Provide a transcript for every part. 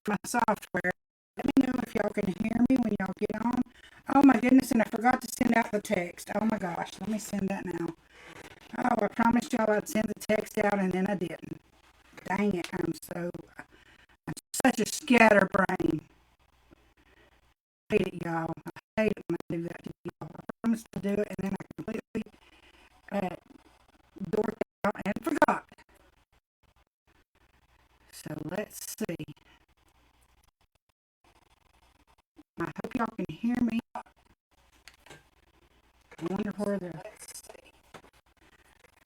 my software. Let me know if y'all can hear me when y'all get on. Oh my goodness, and I forgot to send out the text. Oh my gosh, let me send that now. Oh, I promised y'all I'd send the text out and then I didn't. Dang it, I'm such a scatterbrain. I hate it, y'all. I hate it when I do that to y'all. I promised to do it and then I completely uh, dorked out and forgot. So let's see. I hope y'all can hear me. I wonder where the...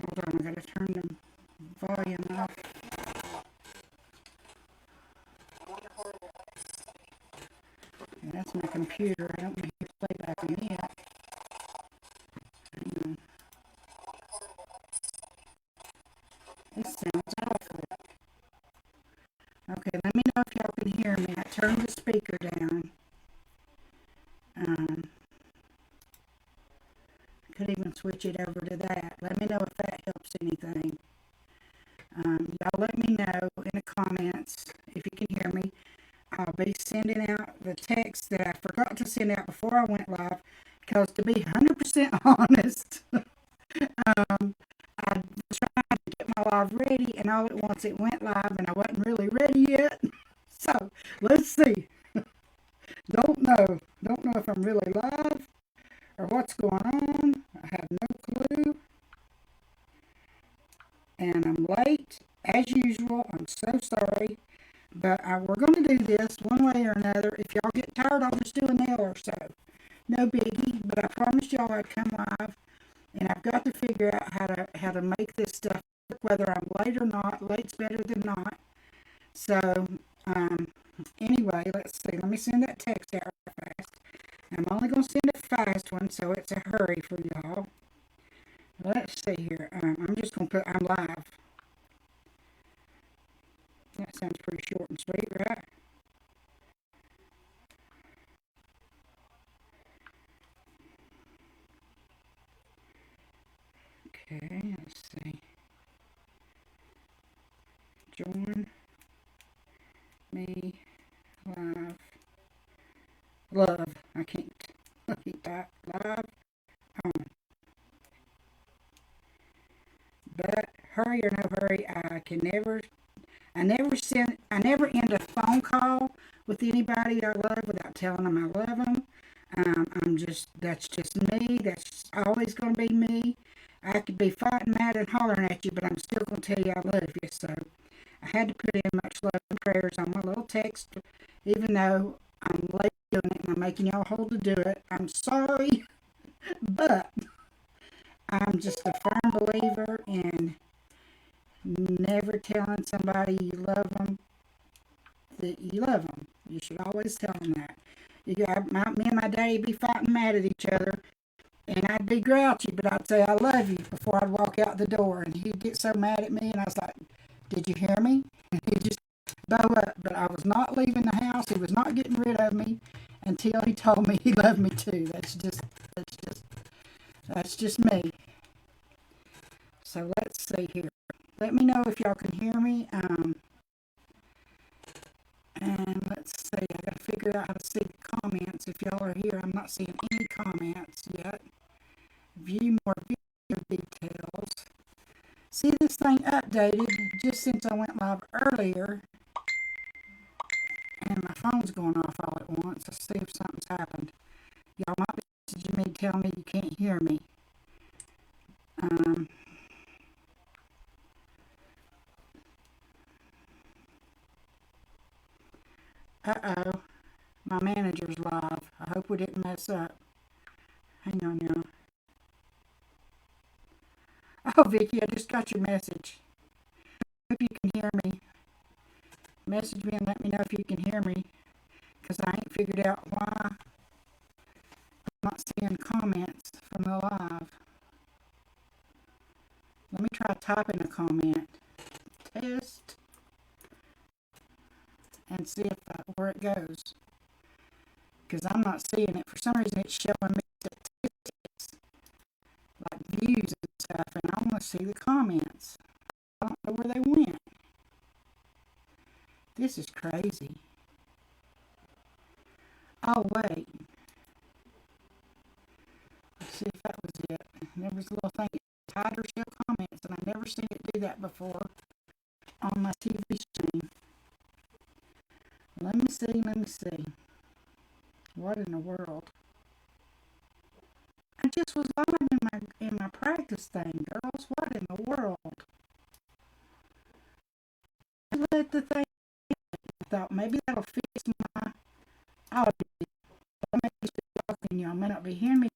Hold on, I gotta turn the volume off. Yeah, that's my computer. I don't know if playback on yet. Hang on. This sounds awful. Okay, let me know if y'all can hear me. I turned the speaker down. Um, I could even switch it over to that. Let me know if that helps anything. Y'all let me know in the comments if you can hear me. I'll be sending out the text that I forgot to send out before I went live because to be 100% honest, I was trying to get my live ready and all at once it went live and I wasn't really ready yet. So let's see. Don't know if I'm really live or what's going on. I have no clue. And I'm late as usual. I'm so sorry. But we're going to do this one way or another. If y'all get tired, I'll just do an hour or so. No biggie. But I promised y'all I'd come live. And I've got to figure out how to make this stuff work, whether I'm late or not. Late's better than not. So, anyway, let's see. Let me send that text out fast. I'm only going to send a fast one, so it's a hurry for y'all. Let's see here. I'm just going to put, I'm live. That sounds pretty short and sweet, right? Okay, let's see. Join me live. Love. I can't keep that. Live on. But hurry or no hurry, I never end a phone call with anybody I love without telling them I love them. That's just me. That's always going to be me. I could be fighting mad and hollering at you, but I'm still going to tell you I love you. So I had to put in much love and prayers on my little text, even though I'm late doing it and I'm making y'all hold to do it. I'm sorry, but I'm just a firm believer in never telling somebody you love them that you love them. You should always tell them that. Me and my daddy be fighting mad at each other, and I'd be grouchy, but I'd say I love you before I'd walk out the door, and he'd get so mad at me, and I was like, "Did you hear me?" And he'd just bow up. But I was not leaving the house. He was not getting rid of me until he told me he loved me too. That's just me. So let's see here. Let me know if y'all can hear me. And let's see, I gotta figure out how to see the comments. If y'all are here, I'm not seeing any comments yet. View more video details. See, this thing updated just since I went live earlier. And my phone's going off all at once. Let's see if something's happened. Y'all might be messaging me, tell me you can't hear me. Uh-oh. My manager's live. I hope we didn't mess up. Hang on, y'all. Oh, Vicky, I just got your message. Hope you can hear me. Message me and let me know if you can hear me, because I ain't figured out why I'm not seeing comments from the live. Let me try typing a comment. Test. And see if where it goes. Because I'm not seeing it. For some reason, it's showing me statistics, like views and stuff, and I want to see the comments. I don't know where they went. This is crazy. Oh, wait. Let's see if that was it. There was a little thing, hide or show comments, and I've never seen it do that before on my TV screen. Let me see. What in the world? I just was live in my practice thing, girls. What in the world? I let the thing. I thought maybe that'll fix my audio. I may be talking, y'all may not be hearing me.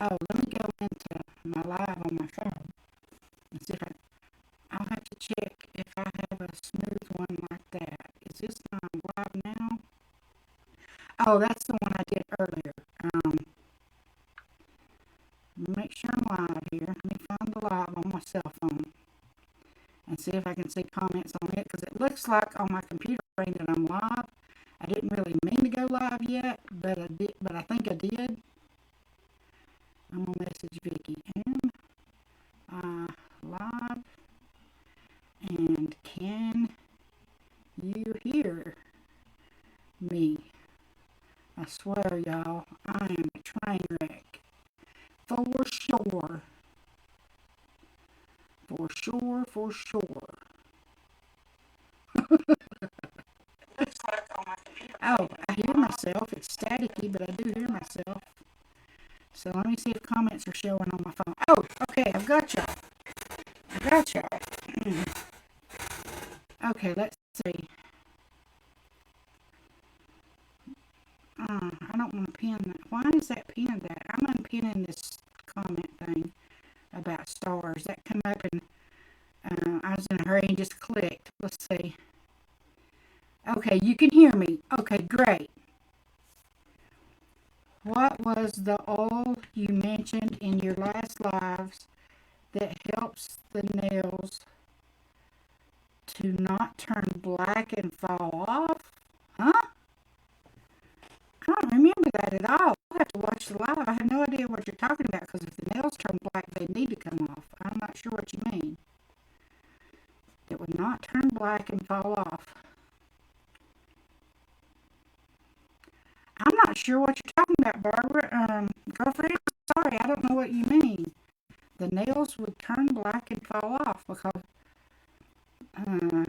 Oh, let me go into my live on my phone and see if I'll have to check if I have a smooth one like that. Is this not live now? Oh, that's the one I did earlier. Make sure I'm live here. Let me find the live on my cell phone and see if I can see comments on it, because it looks like on my computer screen that I'm live. I didn't really mean to go live yet, but I did. But I think I did. I'm gonna message Vicky. Am I live? And can you hear me? I swear, y'all, I am a train wreck. For sure. For sure, for sure. Oh, I hear myself. It's staticky, but I do hear myself. So let me see if comments are showing on my phone. Oh, okay, I've got y'all. Okay, let's see. I don't want to pin that. Why is that pinned that? I'm unpinning this comment thing about stars. That come up and I was in a hurry and just clicked. Let's see. Okay, you can hear me. Okay, great. What was the oil you mentioned in your last lives that helps the nails to not turn black and fall off? Huh? I don't remember that at all. I'll have to watch the live. I have no idea what you're talking about, because if the nails turn black, they need to come off. I'm not sure what you mean. It would not turn black and fall off. I'm not sure what you're talking about, Barbara. Girlfriend, sorry, I don't know what you mean. The nails would turn black and fall off because, I'm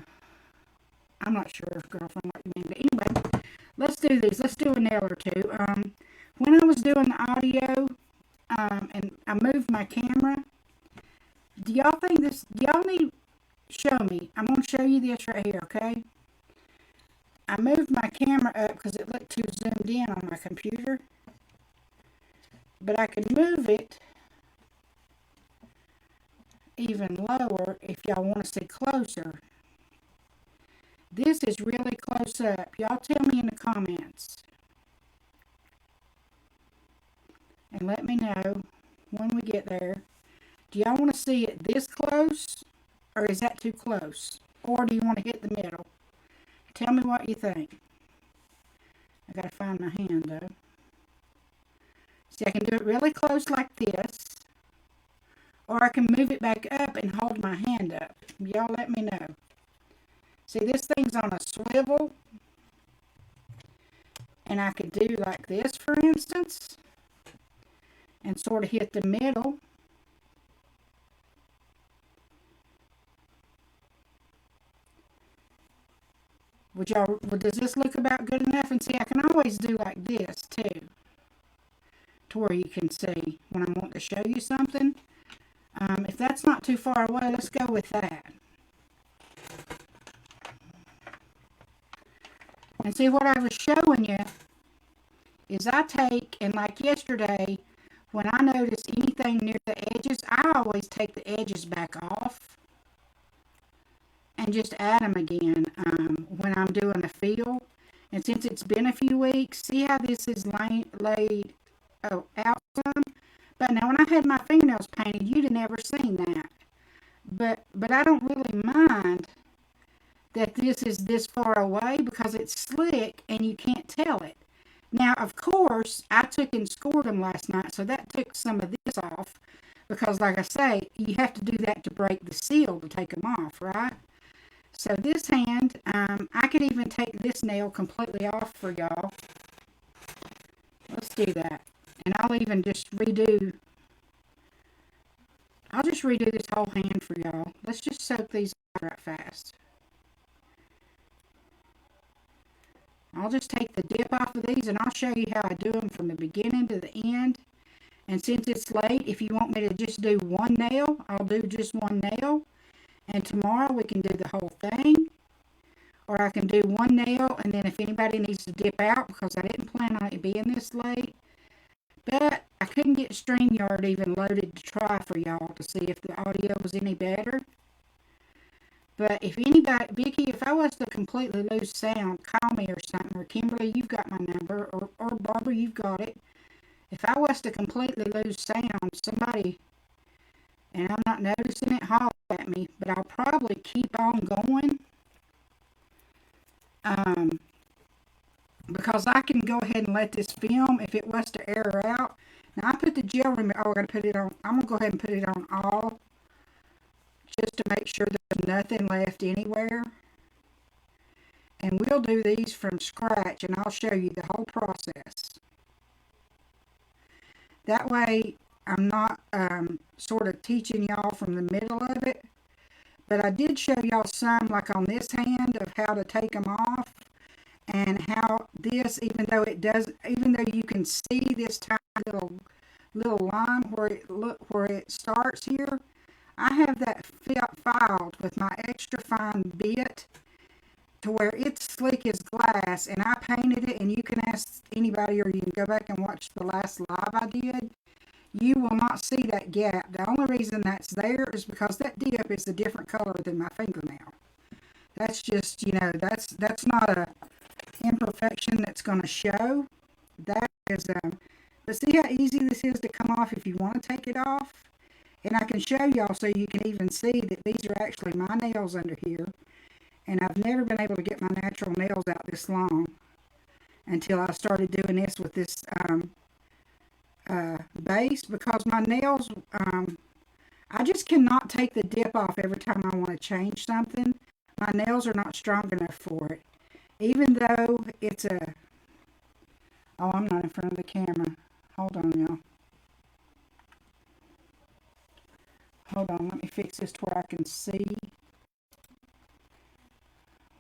not sure, girlfriend, what you mean. But anyway, let's do these. Let's do a nail or two. When I was doing the audio, and I moved my camera, do y'all think this, y'all need, show me. I'm going to show you this right here, okay? I moved my camera up because it looked too zoomed in on my computer. But I can move it even lower if y'all want to see closer. This is really close up. Y'all tell me in the comments. And let me know when we get there. Do y'all want to see it this close? Or is that too close? Or do you want to hit the middle? Tell me what you think. I gotta find my hand though. See, I can do it really close like this. Or I can move it back up and hold my hand up. Y'all let me know. See, this thing's on a swivel. And I could do like this, for instance. And sort of hit the middle. Does this look about good enough? And see, I can always do like this too, to where you can see when I want to show you something. If that's not too far away, let's go with that. And see, what I was showing you is I take, and like yesterday, when I notice anything near the edges, I always take the edges back off and just add them again when I'm doing a feel. And since it's been a few weeks, see how this is laid out some? But now when I had my fingernails painted, you'd have never seen that. But I don't really mind that this is this far away because it's slick and you can't tell it. Now, of course, I took and scored them last night, so that took some of this off. because like I say, you have to do that to break the seal to take them off, right? So this hand, I could even take this nail completely off for y'all. Let's do that. And I'll even just I'll just redo this whole hand for y'all. Let's just soak these right fast. I'll just take the dip off of these and I'll show you how I do them from the beginning to the end. And since it's late, if you want me to just do one nail, I'll do just one nail. And tomorrow we can do the whole thing. Or I can do one nail, and then if anybody needs to dip out, because I didn't plan on it being this late. But I couldn't get StreamYard even loaded to try for y'all to see if the audio was any better. But if anybody, Vicky, if I was to completely lose sound, call me or something. Or Kimberly, you've got my number. Or Barbara, you've got it. If I was to completely lose sound, somebody, and I'm not noticing it, holler at me. But I'll probably keep on going. Because I can go ahead and let this film, if it was to air out. Now I put the gel remover, I gotta put it on, I'm gonna go ahead and put it on all, just to make sure there's nothing left anywhere. And we'll do these from scratch, and I'll show you the whole process. That way, I'm not sort of teaching y'all from the middle of it. But I did show y'all some, like on this hand, of how to take them off. And how this, even though you can see this tiny little line where it starts here, I have that filed with my extra fine bit to where it's slick as glass, and I painted it. And you can ask anybody, or you can go back and watch the last live I did. You will not see that gap. The only reason that's there is because that dip is a different color than my fingernail. That's just, that's not a imperfection that's going to show. That is but see how easy this is to come off if you want to take it off. And I can show y'all so you can even see that these are actually my nails under here, and I've never been able to get my natural nails out this long until I started doing this with this base, because my nails, I just cannot take the dip off every time I want to change something. My nails are not strong enough for it. Even though it's oh, I'm not in front of the camera. Hold on, y'all. Hold on, let me fix this to where I can see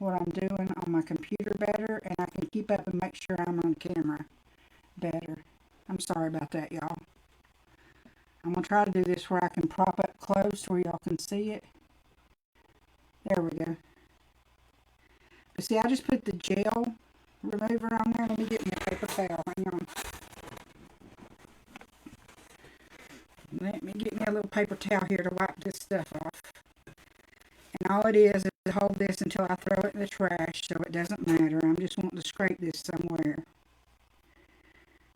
what I'm doing on my computer better, and I can keep up and make sure I'm on camera better. I'm sorry about that, y'all. I'm going to try to do this where I can prop up close where y'all can see it. There we go. But see, I just put the gel remover on there. Let me get me a paper towel. Hang on. Let me get me a little paper towel here to wipe this stuff off. And all it is to hold this until I throw it in the trash, so it doesn't matter. I'm just wanting to scrape this somewhere.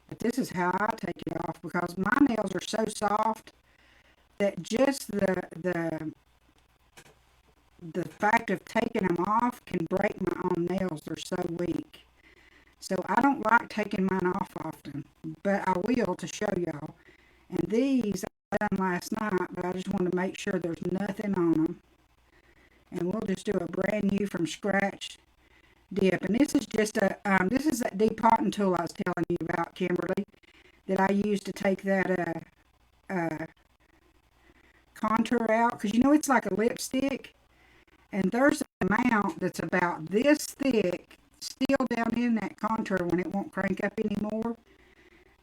But this is how I take it off, because my nails are so soft that just the fact of taking them off can break my own nails. They're so weak. So I don't like taking mine off often, but I will to show y'all. And these I done last night, but I just want to make sure there's nothing on them. And we'll just do a brand new from scratch dip. And this is just this is that depotting tool I was telling you about, Kimberly, that I use to take that contour out. Because it's like a lipstick. And there's an amount that's about this thick still down in that contour when it won't crank up anymore.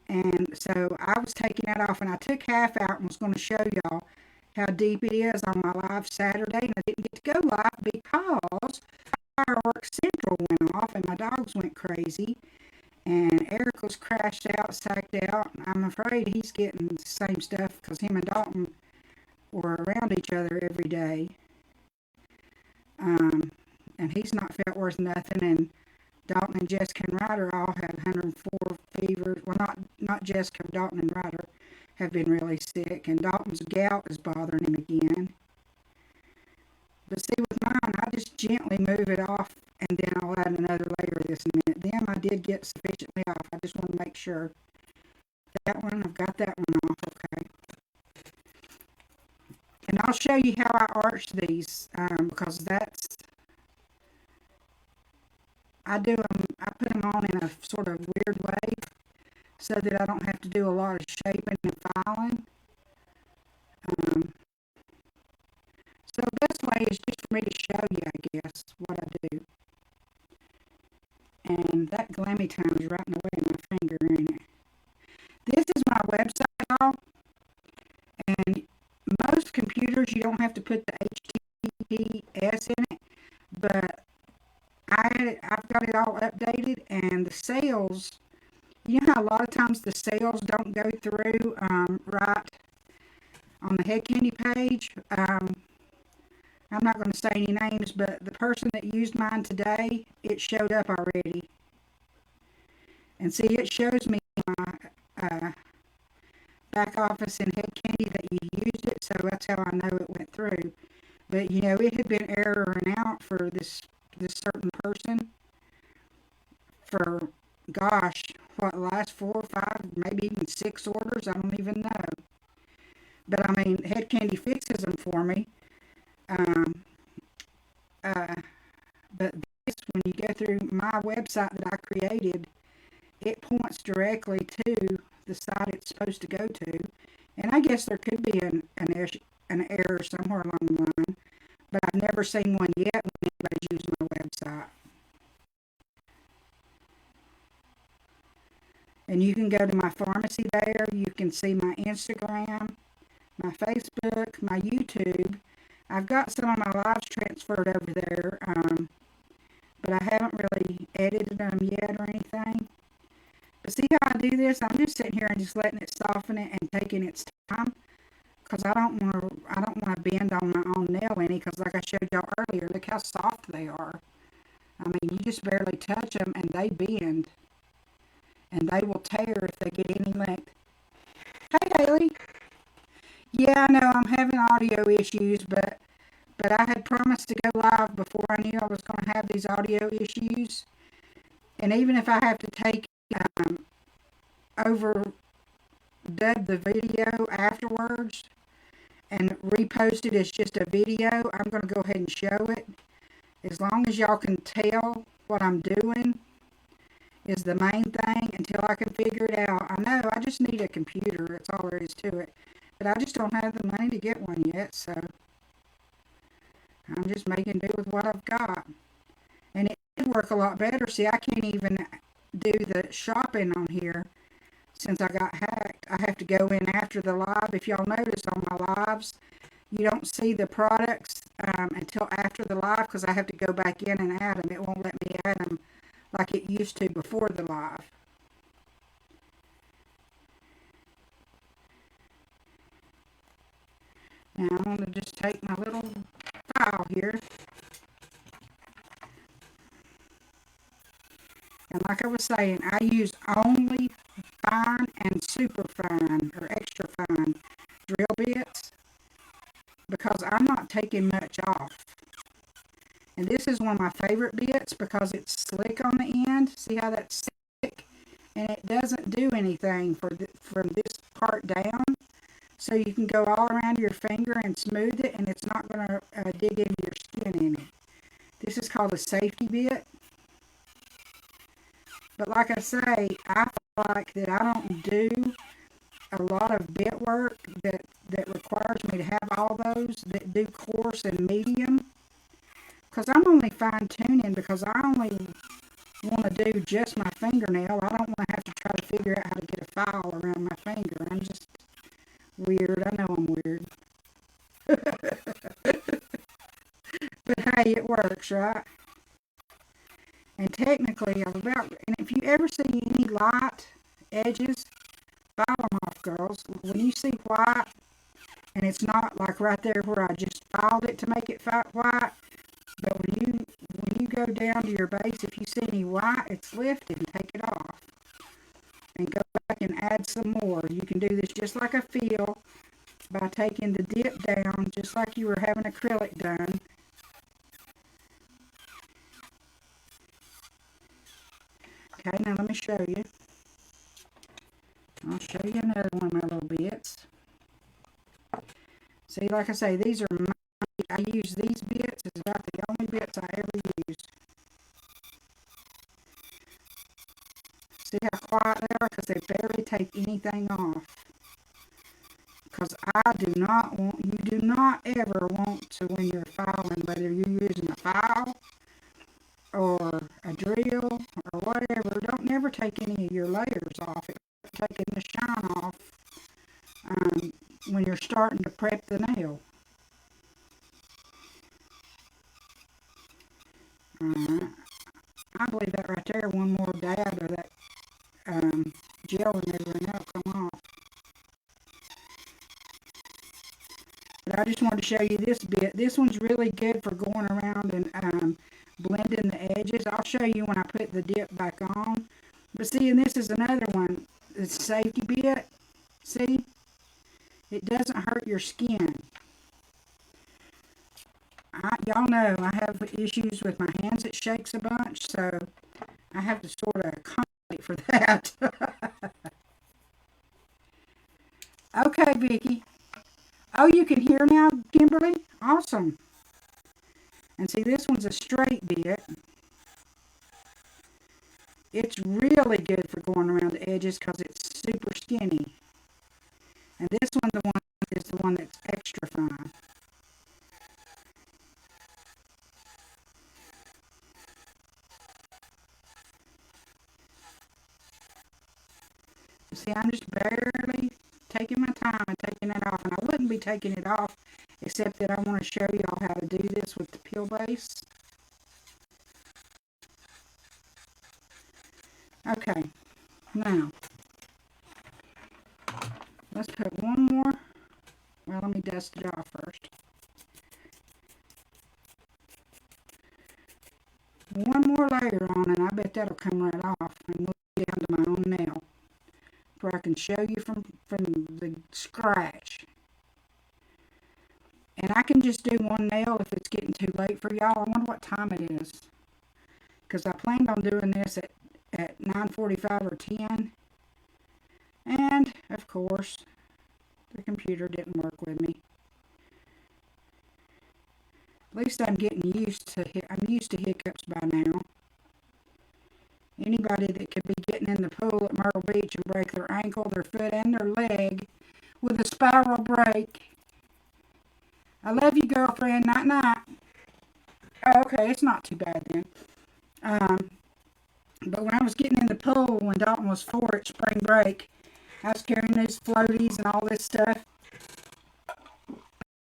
And so I was taking that off, and I took half out and was going to show y'all how deep it is on my live Saturday. And I didn't get to go live because Fireworks Central went off and my dogs went crazy. And Eric was crashed out, sacked out. I'm afraid he's getting the same stuff because him and Dalton were around each other every day. And he's not felt worth nothing. And Dalton and Jessica and Ryder all have 104 fevers. Well, not Jessica, Dalton and Ryder have been really sick. And Dalton's gout is bothering him again. But see, with mine, I just gently move it off, and then I'll add another layer of this in a minute. Them I did get sufficiently off. I just want to make sure. That one, I've got that one off, okay. show you how I arch these, because I put them on in a sort of weird way so that I don't have to do a lot of shaping and filing. So the best way is just for me to show you, I guess, what I do. And that glammy time is right in the way of my finger, ain't it? This is my website, y'all. And most computers, you don't have to put the HTTPS in it. But I've got it all updated. And the sales, you know how a lot of times the sales don't go through right on the Head Candy page? I'm not going to say any names, but the person that used mine today, it showed up already. And see, it shows me my back office in Head Candy that you used it, so that's how I know it went through. But, you know, it had been erroring out for this certain person for, gosh, what, the last 4 or 5, maybe even 6 orders? I don't even know. But, I mean, Head Candy fixes them for me. But this, when you go through my website that I created, it points directly to the site it's supposed to go to. And I guess there could be an error somewhere along the line, but I've never seen one yet when anybody's using my website. And you can go to my pharmacy there. You can see my Instagram, my Facebook, my YouTube. I've got some of my lives transferred over there, but I haven't really edited them yet or anything. But see how I do this? I'm just sitting here and just letting it soften it and taking its time, because I don't want to bend on my own nail any, because like I showed y'all earlier, look how soft they are. I mean, you just barely touch them and they bend, and they will tear if they get any length. Hey, Haley. Yeah, I know I'm having audio issues, but I had promised to go live before I knew I was going to have these audio issues. And even if I have to take overdub the video afterwards and repost it as just a video, I'm going to go ahead and show it. As long as y'all can tell what I'm doing is the main thing until I can figure it out. I know I just need a computer. That's all there is to it. But I just don't have the money to get one yet, so I'm just making do with what I've got. And it did work a lot better. See, I can't even do the shopping on here since I got hacked. I have to go in after the live. If y'all notice on my lives, you don't see the products until after the live, because I have to go back in and add them. It won't let me add them like it used to before the live. Now I'm going to just take my little file here. And like I was saying, I use only fine and super fine or extra fine drill bits because I'm not taking much off. And this is one of my favorite bits because it's slick on the end. See how that's slick? And it doesn't do anything from this part down. So you can go all around your finger and smooth it, and it's not going to dig into your skin any. This is called a safety bit. But like I say, I feel like that I don't do a lot of bit work that requires me to have all those that do coarse and medium. Because I'm only fine-tuning because I only want to do just my fingernail. I don't want to have to try to figure out how to get a file around my finger. I'm just weird. I know I'm weird. But hey, it works, right? And technically, and if you ever see any light edges, file them off, girls. When you see white, and it's not like right there where I just filed it to make it white, but when you go down to your base, if you see any white, it's lifted, and take it off. And go back and add some more. You can do this just like a fill by taking the dip down, just like you were having acrylic done. Okay, now let me show you. I'll show you another one of my little bits. See, like I say, these are my, I use these bits. It's about the only bits I ever use. See how quiet they are? Because they barely take anything off. Because I do not want, you do not ever want to, when you're filing, whether you're using a file or a drill or whatever, don't never take any of your layers off. It's taking the shine off when you're starting to prep the nail. I believe that right there, one more dab of that gel and everything else come off. But I just wanted to show you this bit. This one's really good for going around and blending the edges. I'll show you when I put the dip back on. But see, and this is another one. It's a safety bit. See? It doesn't hurt your skin. Y'all know I have issues with my hands. It shakes a bunch, so I have to sort of accommodate for that. Okay, Vicki. Oh, you can hear now, Kimberly? Awesome. And see, this one's a straight bit. It's really good for going around the edges because it's super skinny. And this one, is the one that's extra fine. See, I'm just barely taking my time and taking it off. And I wouldn't be taking it off except that I want to show y'all how to do this with the peel base. Okay, now, let's put one more. Well, let me dust it off first. One more layer on, and I bet that'll come right off. And we'll get down to my own nail, where I can show you from the scratch. And I can just do one nail if it's getting too late for y'all. I wonder what time it is, because I planned on doing this at 9:45 or 10. And, of course, the computer didn't work with me. At least I'm getting used to hiccups by now. Anybody that could be getting in the pool at Myrtle Beach and break their ankle, their foot, and their leg with a spiral break. I love you, girlfriend. Night night. Oh, okay, it's not too bad then. But when I was getting in the pool when Dalton was 4 at spring break, I was carrying these floaties and all this stuff.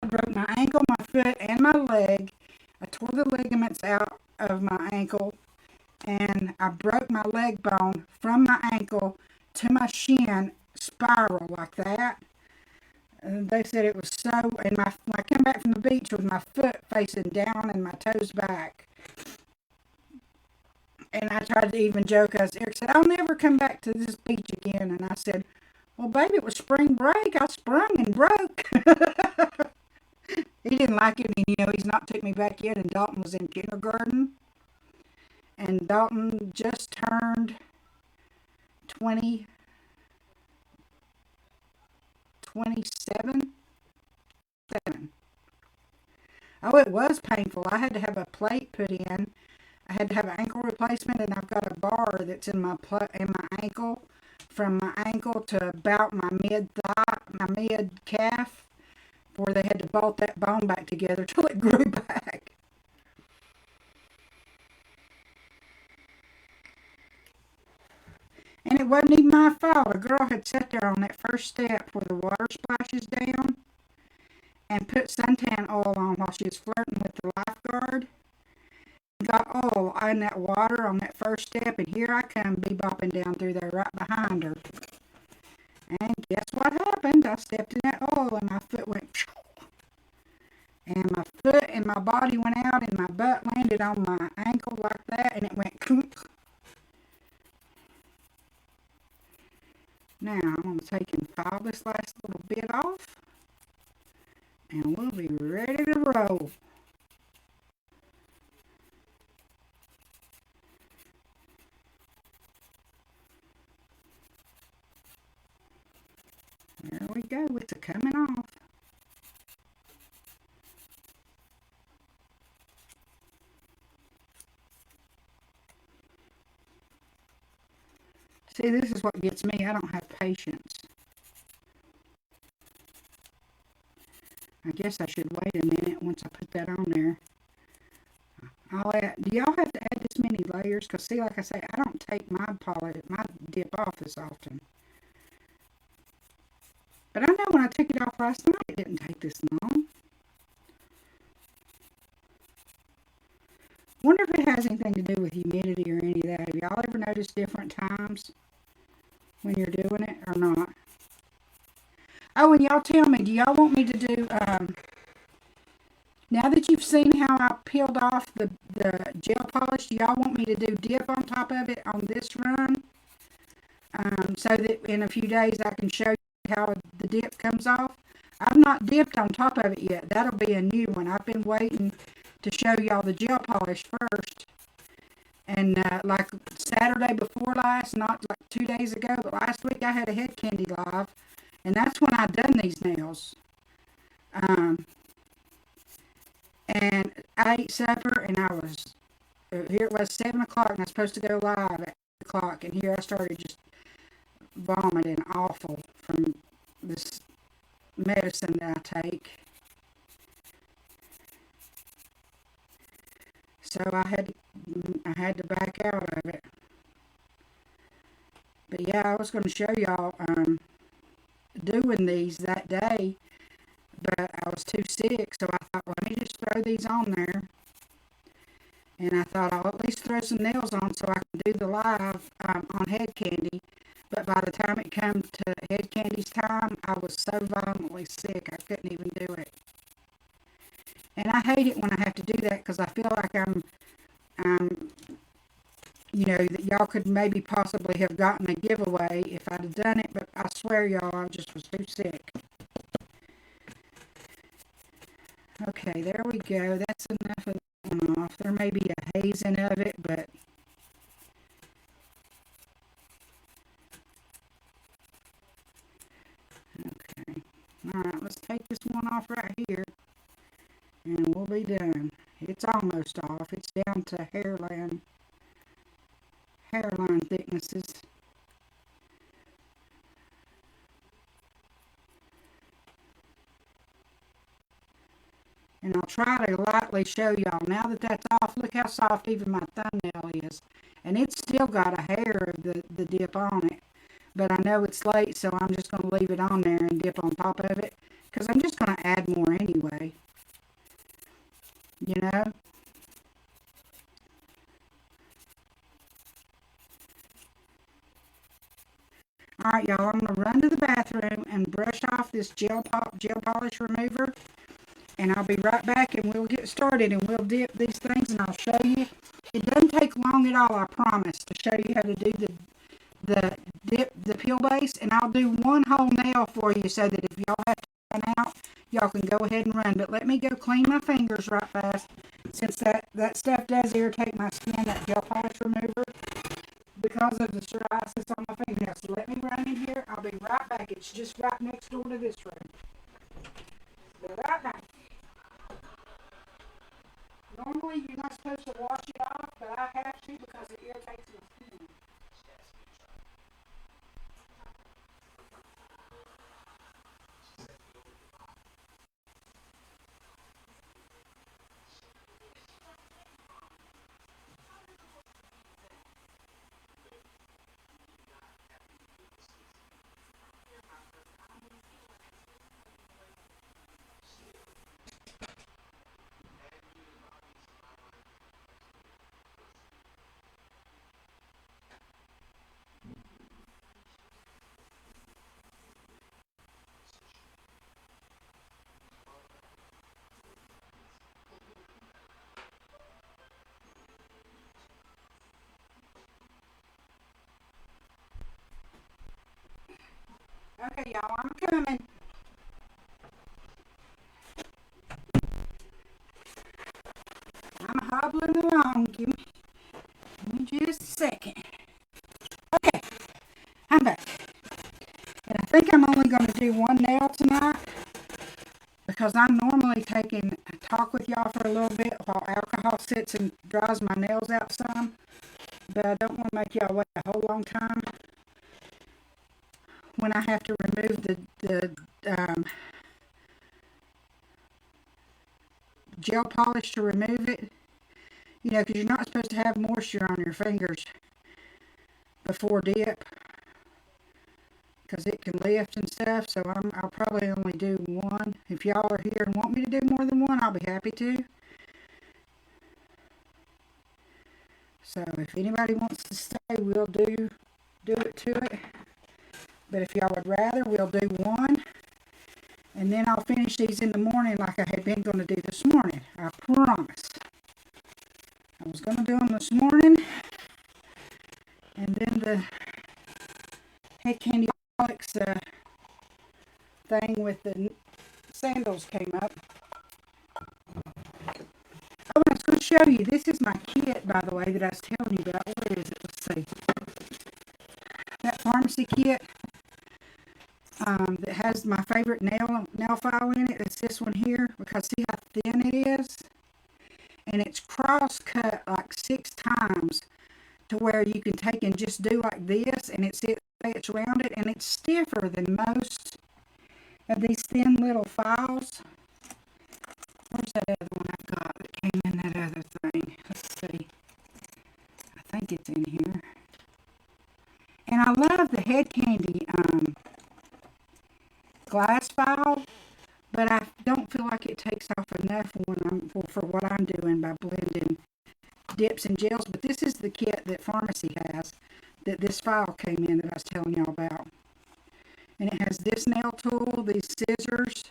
I broke my ankle, my foot, and my leg. I tore the ligaments out of my ankle, and I broke my leg bone from my ankle to my shin, spiral like that. And they said it was so, and when I came back from the beach with my foot facing down and my toes back. And I tried to even joke. Eric said, I'll never come back to this beach again. And I said, well, baby, it was spring break. I sprung and broke. He didn't like it. And, he's not took me back yet. And Dalton was in kindergarten. And Dalton just turned 27. Oh, it was painful. I had to have a plate put in. I had to have an ankle replacement, and I've got a bar that's in my ankle, from my ankle to about my mid-thigh, my mid-calf, where they had to bolt that bone back together till it grew back. And it wasn't even my fault. A girl had sat there on that first step where the water splashes down and put suntan oil on while she was flirting with the lifeguard. Got oil in that water on that first step, and here I come bebopping down through there right behind her. And guess what happened? I stepped in that oil and my foot went phew. And my foot and my body went out and my butt landed on my ankle like that, and it went clunk. Now I'm going to take and file this last little bit off, and we'll be ready to roll. There we go, it's a coming off. See, this is what gets me. I don't have patience. I guess I should wait a minute once I put that on there. Do y'all have to add this many layers? Because see, like I say, I don't take my dip off as often. But I know when I took it off last night, it didn't take this long. Wonder if it has anything to do with humidity or any of that. Have y'all ever noticed different times when you're doing it or not? Oh, and y'all tell me, do y'all want me to do, now that you've seen how I peeled off the gel polish, do y'all want me to do dip on top of it on this run? So that in a few days I can show you how the dip comes off. I've not dipped on top of it yet. That'll be a new one. I've been waiting to show y'all the gel polish first. And like Saturday before last, not like 2 days ago, but last week I had a head candy live. And that's when I done these nails. And I ate supper and I was, here it was 7 o'clock and I was supposed to go live at 8 o'clock. And here I started just vomiting awful from this medicine that I take. So I had to back out of it. But yeah, I was going to show y'all doing these that day, but I was too sick, so I thought, let me just throw these on there. And I thought I'll at least throw some nails on so I can do the live on head candy. But by the time it came to head candy's time, I was so violently sick I couldn't even do it. And I hate it when I have to do that because I feel like I'm you know, that y'all could maybe possibly have gotten a giveaway if I'd have done it, but I swear y'all, I just was too sick. Okay, there we go. That's enough of that one off. There may be a hazing of it, but okay. Alright, let's take this one off right here, and we'll be done. It's almost off. It's down to hairline thicknesses. And I'll try to lightly show y'all. Now that that's off, look how soft even my thumbnail is. And it's still got a hair of the dip on it. But I know it's late, so I'm just going to leave it on there and dip on top of it. Because I'm just going to add more anyway. You know? Alright, y'all, I'm going to run to the bathroom and brush off this gel polish remover. And I'll be right back and we'll get started and we'll dip these things and I'll show you. It doesn't take long at all, I promise, to show you how to do the dip, the peel base. And I'll do one whole nail for you so that if y'all have to run out, y'all can go ahead and run. But let me go clean my fingers right fast since that stuff does irritate my skin, that gel polish remover, because of the psoriasis on my fingernails. So let me run in here. I'll be right back. It's just right next door to this room. Be right back. Normally, you're not supposed to wash it off, but I have to because it irritates my skin. Okay, y'all, I'm coming. I'm hobbling along. Give me just a second. Okay, I'm back. And I think I'm only going to do one nail tonight because I'm normally taking a talk with y'all for a little bit while alcohol sits and dries my nails out some. But I don't want to make y'all wait a whole long time. when I have to remove the gel polish to remove it. You know, because you're not supposed to have moisture on your fingers before dip, because it can lift and stuff. So I'll probably only do one. If y'all are here and want me to do more than one, I'll be happy to. So if anybody wants to stay, we'll do it to it. But if y'all would rather, we'll do one. And then I'll finish these in the morning like I had been going to do this morning. I promise. I was going to do them this morning. And then the Head Candy Alex thing with the sandals came up. Oh, I was going to show you. This is my kit, by the way, that I was telling you about. Where is it? Let's see. That pharmacy kit that has my favorite nail file in it. It's this one here, because see how thin it is? And it's cross-cut like 6 times to where you can take and just do like this, and it's rounded, and it's stiffer than most of these thin little files. Where's that other one I got that came in that other thing? Let's see. I think it's in here. And I love the Head Candy glass file, but I don't feel like it takes off enough for what I'm doing by blending dips and gels. But this is the kit that Pharmacy has, that this file came in that I was telling y'all about. And it has this nail tool, these scissors,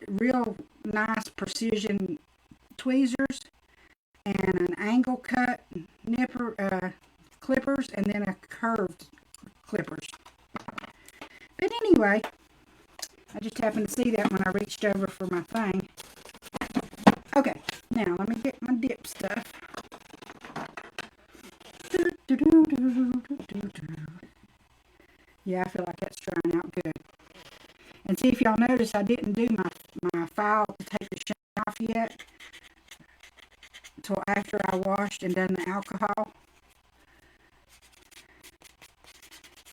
real nice precision tweezers, and an angle cut clippers, and then a curved clippers. But anyway, I just happened to see that when I reached over for my thing. Okay, now let me get my dip stuff. Yeah, I feel like that's drying out good. And see, if y'all notice, I didn't do my file to take the shine off yet until after I washed and done the alcohol.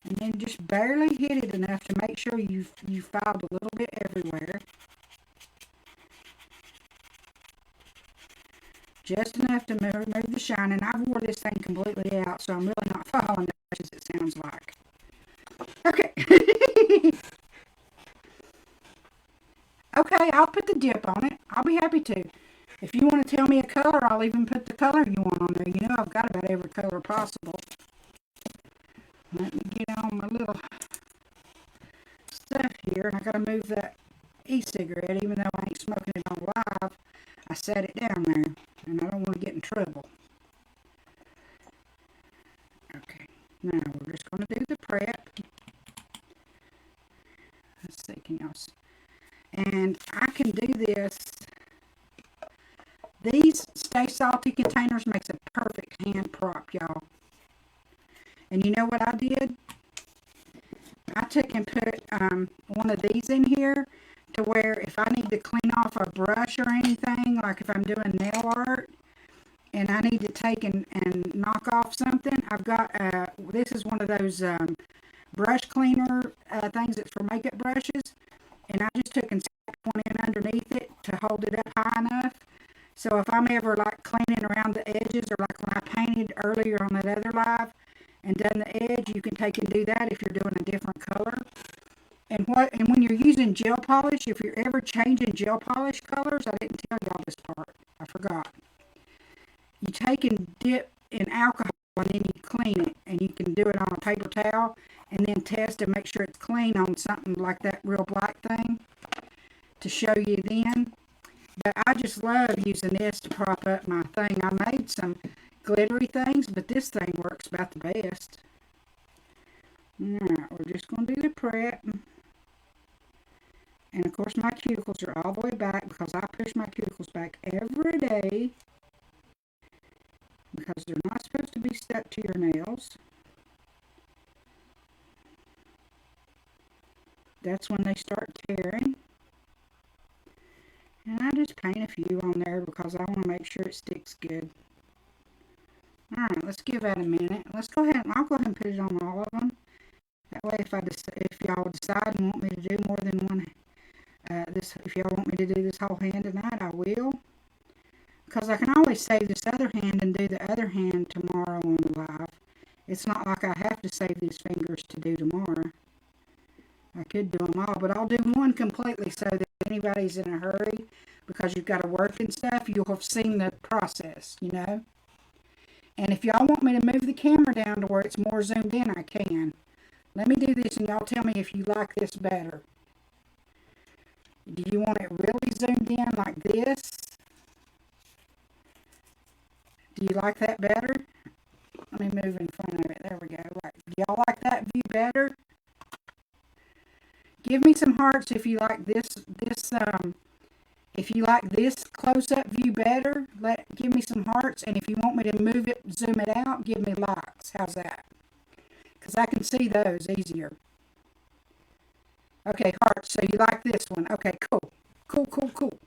And then just barely hit it enough to make sure you filed a little bit everywhere. Just enough to remove the shine. And I've wore this thing completely out, so I'm really not filing as much as it sounds like. Okay. Okay, I'll put the dip on it. I'll be happy to. If you want to tell me a color, I'll even put the color you want on there. You know I've got about every color possible. Let me get on my little stuff here. And I got to move that e-cigarette, even though I ain't smoking it on live. I set it down there, and I don't want to get in trouble. Okay, now we're just going to do the prep. Let's see, can y'all see? And I can do this. These Stay Salty containers makes a perfect hand prop, y'all. And you know what I did? I took and put one of these in here to where if I need to clean off a brush or anything, like if I'm doing nail art and I need to take and knock off something, I've got, this is one of those brush cleaner things that's for makeup brushes. And I just took and stuck one in underneath it to hold it up high enough. So if I'm ever like cleaning around the edges, or like when I painted earlier on that other live and done the edge, you can take and do that if you're doing a different color. And when you're using gel polish, if you're ever changing gel polish colors, I didn't tell y'all this part. I forgot. You take and dip in alcohol and then you clean it, and you can do it on a paper towel and then test to make sure it's clean on something like that real black thing to show you then. But I just love using this to prop up my thing. I made some glittery things, but this thing works about the best. Alright, we're just going to do the prep. And of course my cuticles are all the way back because I push my cuticles back every day, because they're not supposed to be stuck to your nails. That's when they start tearing. And I just paint a few on there because I want to make sure it sticks good. Alright, let's give that a minute. Let's go ahead, I'll go ahead and put it on all of them. way, if y'all decide and want me to do more than one, if y'all want me to do this whole hand tonight, I will. Because I can always save this other hand and do the other hand tomorrow on the live. It's not like I have to save these fingers to do tomorrow. I could do them all, but I'll do one completely so that if anybody's in a hurry because you've got to work and stuff, you'll have seen the process, you know. And if y'all want me to move the camera down to where it's more zoomed in, I can. Let me do this and y'all tell me if you like this better. Do you want it really zoomed in like this? Do you like that better? Let me move in front of it. There we go. Do y'all like that view better? Give me some hearts if you like if you like this close-up view better. Give me some hearts, and if you want me to move it, zoom it out, give me likes. How's that? Because I can see those easier. Okay, hearts. So you like this one? Okay, cool, cool, cool, cool.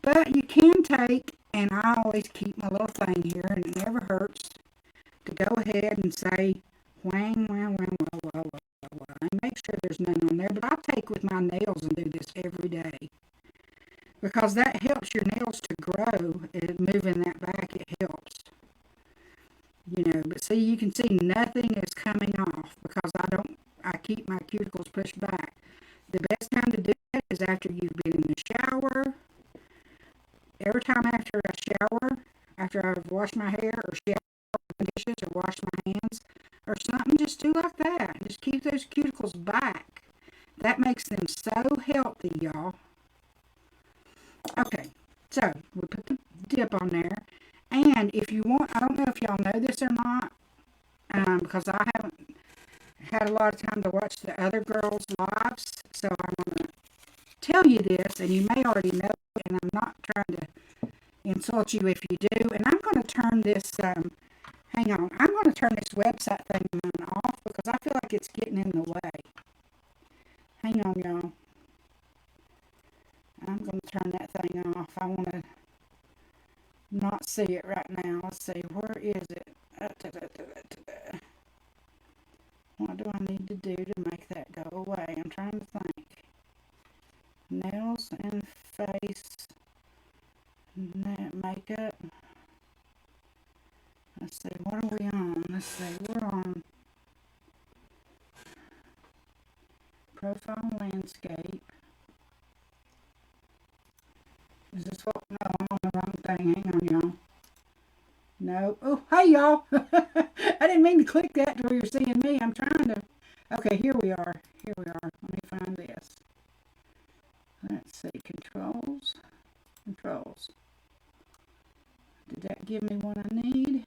But you can take, and I always keep my little thing here, and it never hurts to go ahead and say whang, whang, whang, wah, wah, wah, wah, and make sure there's none on there. But I take with my nails and do this every day because that helps your nails to grow. Moving that back, it helps. You know, but see, you can see nothing is coming off because I keep my cuticles pushed back. The best time to do it is after you've been in the shower. Every time after I shower, after I've washed my hair or showered dishes or washed my hands or something, just do like that. Just keep those cuticles back. That makes them so healthy, y'all. Okay, so we put the dip on there. And if you want, I don't know if y'all know this or not, because I haven't had a lot of time to watch the other girls' lives, so I'm going to tell you this, and you may already know it, and I'm not trying to insult you if you do. And I'm going to turn this, hang on, I'm going to turn this website thing off because I feel like it's getting in the way. Hang on, y'all. I'm going to turn that thing off. I want to not see it right now. Let's see, where is it? What do I need to do to make that go away? I'm trying to think. Nails and face, makeup. Let's see, what are we on? Let's see, we're on profile landscape. Is this what? No, I'm on the wrong thing. Hang on, y'all. No. Oh, hey, y'all. I didn't mean to click that to where you're seeing me. I'm trying to. Okay, here we are. Here we are. Let me find this. Let's see. Controls. Controls. Did that give me what I need?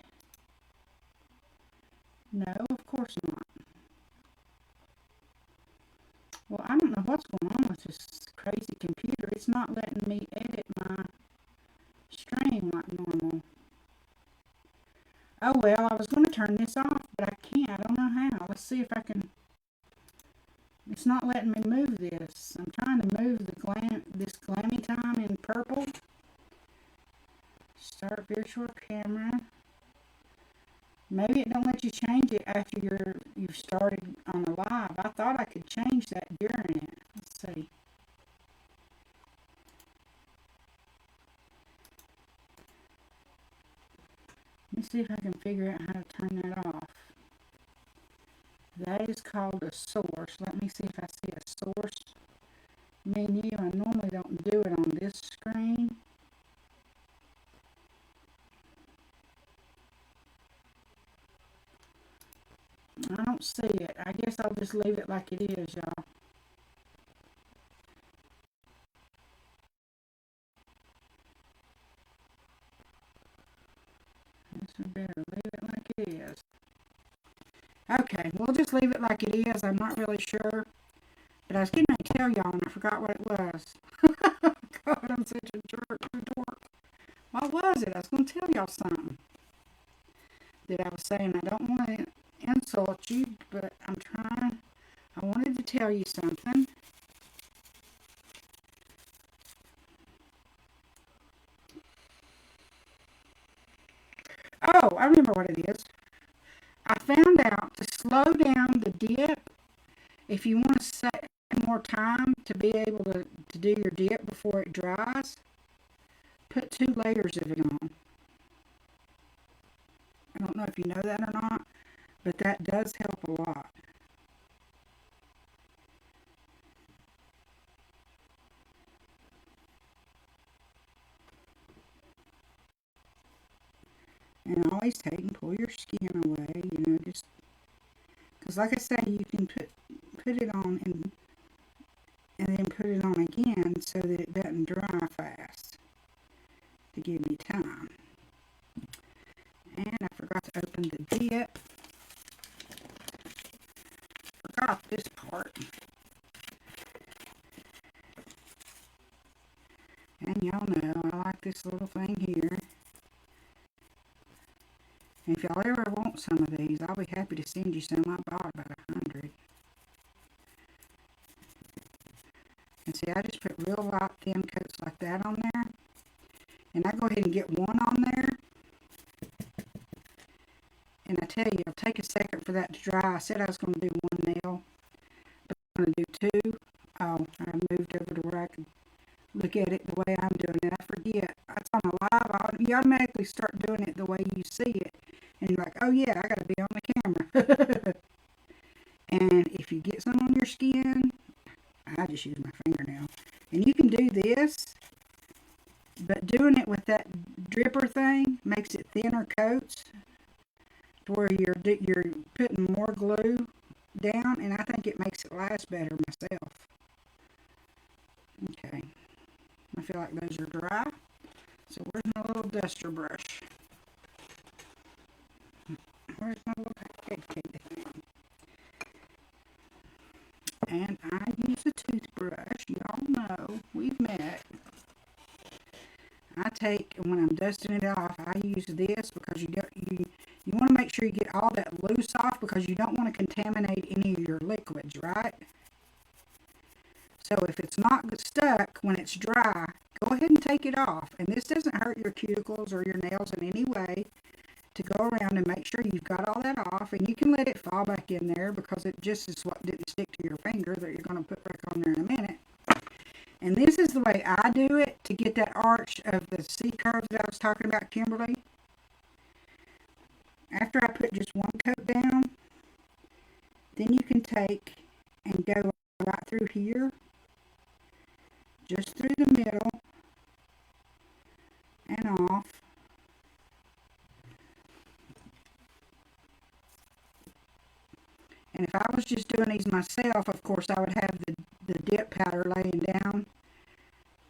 No, of course not. Well, I don't know what's going on with this crazy computer. It's not letting me edit my stream like normal. Oh, well, I was going to turn this off, but I can't. I don't know how. Let's see if I can. It's not letting me move this. I'm trying to move this glammy time in purple. Start virtual camera. Maybe it don't let you change it after you've started on a live. I thought I could change that during it. Let's see. Let me see if I can figure out how to turn that off. That is called a source. Let me see if I see a source menu. I normally don't do it on this screen. I don't see it. I guess I'll just leave it like it is, y'all. I better leave it like it is. Okay, we'll just leave it like it is. I'm not really sure. But I was getting ready to tell y'all and I forgot what it was. God, I'm such a dork. What was it? I was going to tell y'all something. That I was saying I don't want to insult you, but I'm trying. I wanted to tell you something. Oh, I remember what it is. I found out to slow down the dip, if you want to set more time to be able to do your dip before it dries, put 2 layers of it on. I don't know if you know that or not, but that does help a lot. And always take and pull your skin away, just because, like I say, you can put it on and then put it on again so that it doesn't dry fast to give me time. And I forgot to open the dip. Forgot this part. And y'all know I like this little thing here. And if y'all ever want some of these, I'll be happy to send you some. I bought about 100. And see, I just put real light thin coats like that on there. And I go ahead and get one on there. And I tell you, it'll take a second for that to dry. I said I was going to do 1 nail, but I'm going to do 2. Oh, I moved over to where I can look at it the way I'm doing it. I forget. It's on a live. You automatically start doing it the way you see it. And you're like, oh yeah, I got to be on the camera. And if you get some on your skin, I just use my fingernail. And you can do this, but doing it with that dripper thing makes it thinner coats to where you're putting more glue down, and I think it makes it last better myself. Okay. I feel like those are dry. So where's my little duster brush? Where's my little cake thing? And I use a toothbrush. Y'all know we've met. I take, when I'm dusting it off, I use this because you want to make sure you get all that loose off because you don't want to contaminate any of your liquids, right? So if it's not stuck when it's dry, go ahead and take it off. And this doesn't hurt your cuticles or your nails in any way, to go around and make sure you've got all that off. And you can let it fall back in there because it just is what didn't stick to your finger that you're going to put back on there in a minute. And this is the way I do it to get that arch of the C-curve that I was talking about, Kimberly. After I put just 1 coat down, then you can take and go right through here, just through the middle and off. And if I was just doing these myself, of course, I would have the dip powder laying down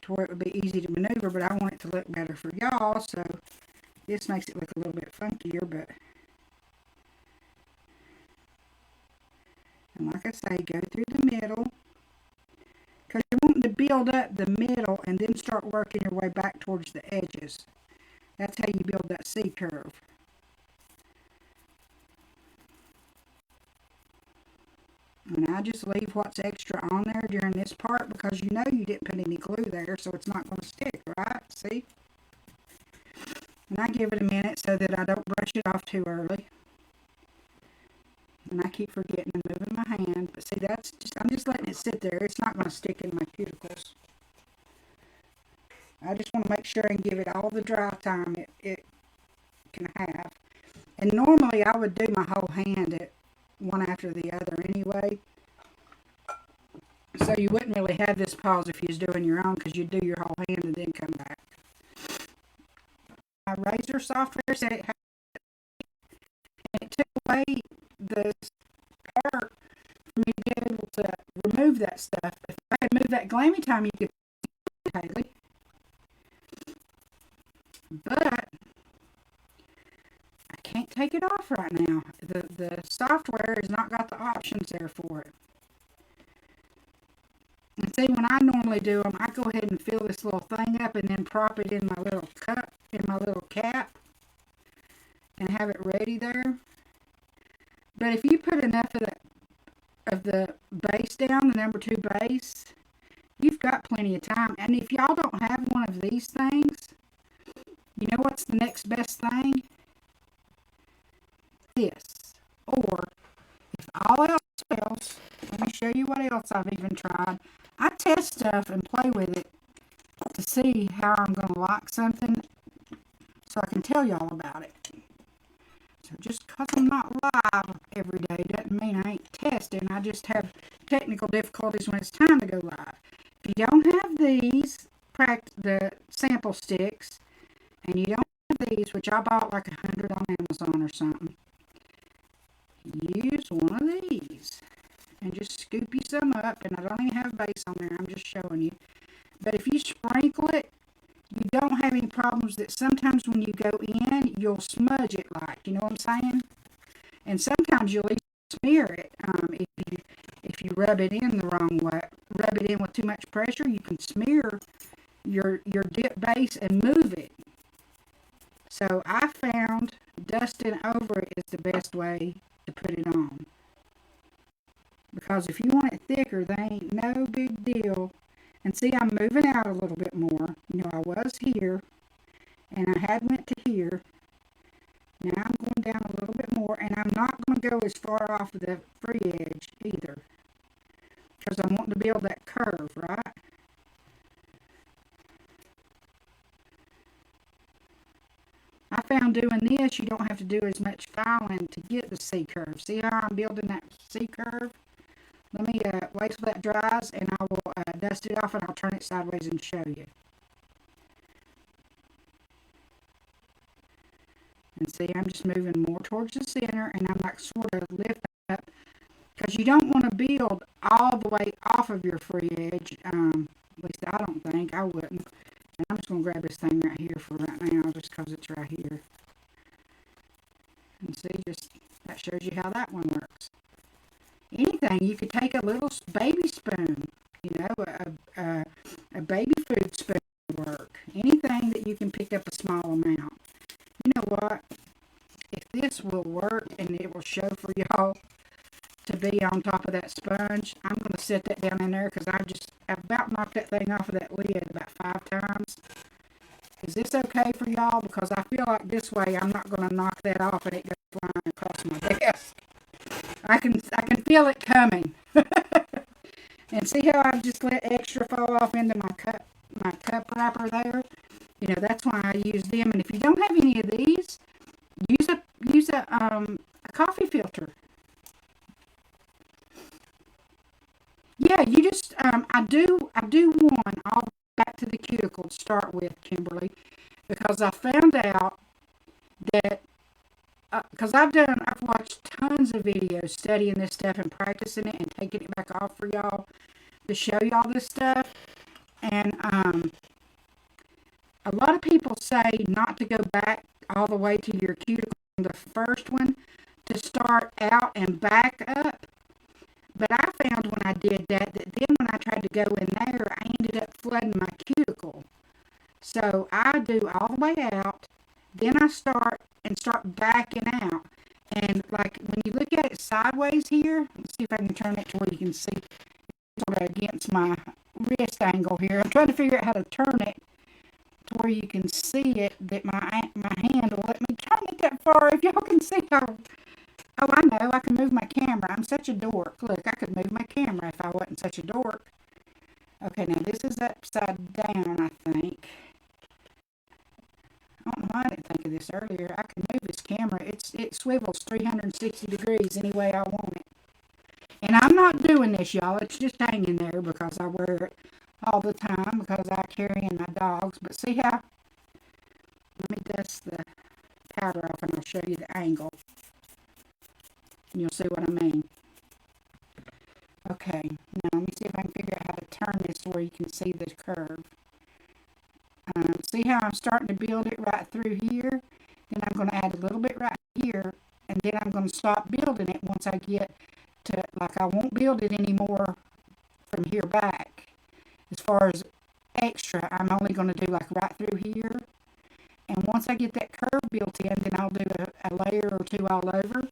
to where it would be easy to maneuver, but I want it to look better for y'all, so this makes it look a little bit funkier, but... And like I say, go through the middle, because you're wanting to build up the middle and then start working your way back towards the edges. That's how you build that C-curve. And I just leave what's extra on there during this part because you know you didn't put any glue there, so it's not going to stick, right? See? And I give it a minute so that I don't brush it off too early. And I keep forgetting and moving my hand. But see, I'm just letting it sit there. It's not going to stick in my cuticles. I just want to make sure and give it all the dry time it can have. And normally I would do my whole hand one after the other anyway. So you wouldn't really have this pause if you was doing your own, because you'd do your whole hand and then come back. My razor software said it had, and it took away the part for me to be able to remove that stuff. If I had moved that glammy time, you could see it, Haley. But I can't take it off right now. The software has not got the options there for it. And see, when I normally do them, I go ahead and fill this little thing up and then prop it in my little cup, in my little cap, and have it ready there. But if you put enough of the base down, the number 2 base, you've got plenty of time. And if y'all don't have one of these things, you know what's the next best thing? This. Or if all else else I've even tried. I test stuff and play with it to see how I'm going to like something so I can tell y'all about it. So just because I'm not live every day doesn't mean I ain't testing. I just have technical difficulties when it's time to go live. If you don't have these, the sample sticks, and you don't have these, which I bought like 100 on Amazon or something, use one of these and just scoop you some up. And I don't even have base on there, I'm just showing you. But if you sprinkle it, you don't have any problems that sometimes when you go in, you'll smudge it like, you know what I'm saying? And sometimes you'll even smear it. If you rub it in the wrong way, rub it in with too much pressure, you can smear your dip base and move it. So I found dusting over it is the best way to put it on. Because if you want it thicker, they ain't no big deal. And see, I'm moving out a little bit more. You know, I was here, and I had went to here. Now I'm going down a little bit more, and I'm not going to go as far off of the free edge either. Because I'm wanting to build that curve, right? I found doing this, you don't have to do as much filing to get the C curve. See how I'm building that C curve? Let me wait till that dries, and I will dust it off, and I'll turn it sideways and show you. And see, I'm just moving more towards the center, and I'm like sort of lifting up, because you don't want to build all the way off of your free edge. At least I don't think. I wouldn't. And I'm just going to grab this thing right here for right now, just because it's right here. And see, just that shows you how that one works. Anything, you could take a little baby spoon, you know, a baby food spoon would work. Anything that you can pick up a small amount. You know what? If this will work and it will show for y'all to be on top of that sponge, I'm going to set that down in there because I've about knocked that thing off of that lid about 5 times. Is this okay for y'all? Because I feel like this way I'm not going to knock that off and it goes flying across my desk. I can feel it coming. And see how I just let extra fall off into my cup wrapper there? You know, that's why I use them. And if you don't have any of these, use a coffee filter. Yeah, you just I do one all back to the cuticle to start with, Kimberly, because I found out that because I've watched tons of videos studying this stuff and practicing it and taking it back off for y'all to show y'all this stuff. And a lot of people say not to go back all the way to your cuticle on the first one, to start out and back up. But I found when I did that then when I tried to go in there, I ended up flooding my cuticle. So I do all the way out, then I start backing out. And like when you look at it sideways here, let's see if I can turn it to where you can see sort of against my wrist angle here. I'm trying to figure out how to turn it to where you can see it, that my hand will let me turn it that far. If y'all can see how... Oh, I know, I can move my camera. I'm such a dork. Look, I could move my camera if I wasn't such a dork. Okay, now this is upside down, I think. I don't know why I didn't think of this earlier. I can move this camera. It swivels 360 degrees any way I want it. And I'm not doing this, y'all. It's just hanging there because I wear it all the time because I carry in my dogs. But see how... Let me dust the powder off and I'll show you the angle. And you'll see what I mean. Okay, now let me see if I can figure out how to turn this where you can see the curve. See how I'm starting to build it right through here? Then I'm going to add a little bit right here, and then I'm going to stop building it once I get to, like, I won't build it anymore from here back. As far as extra, I'm only going to do like right through here. And once I get that curve built in, then I'll do a layer or two all over.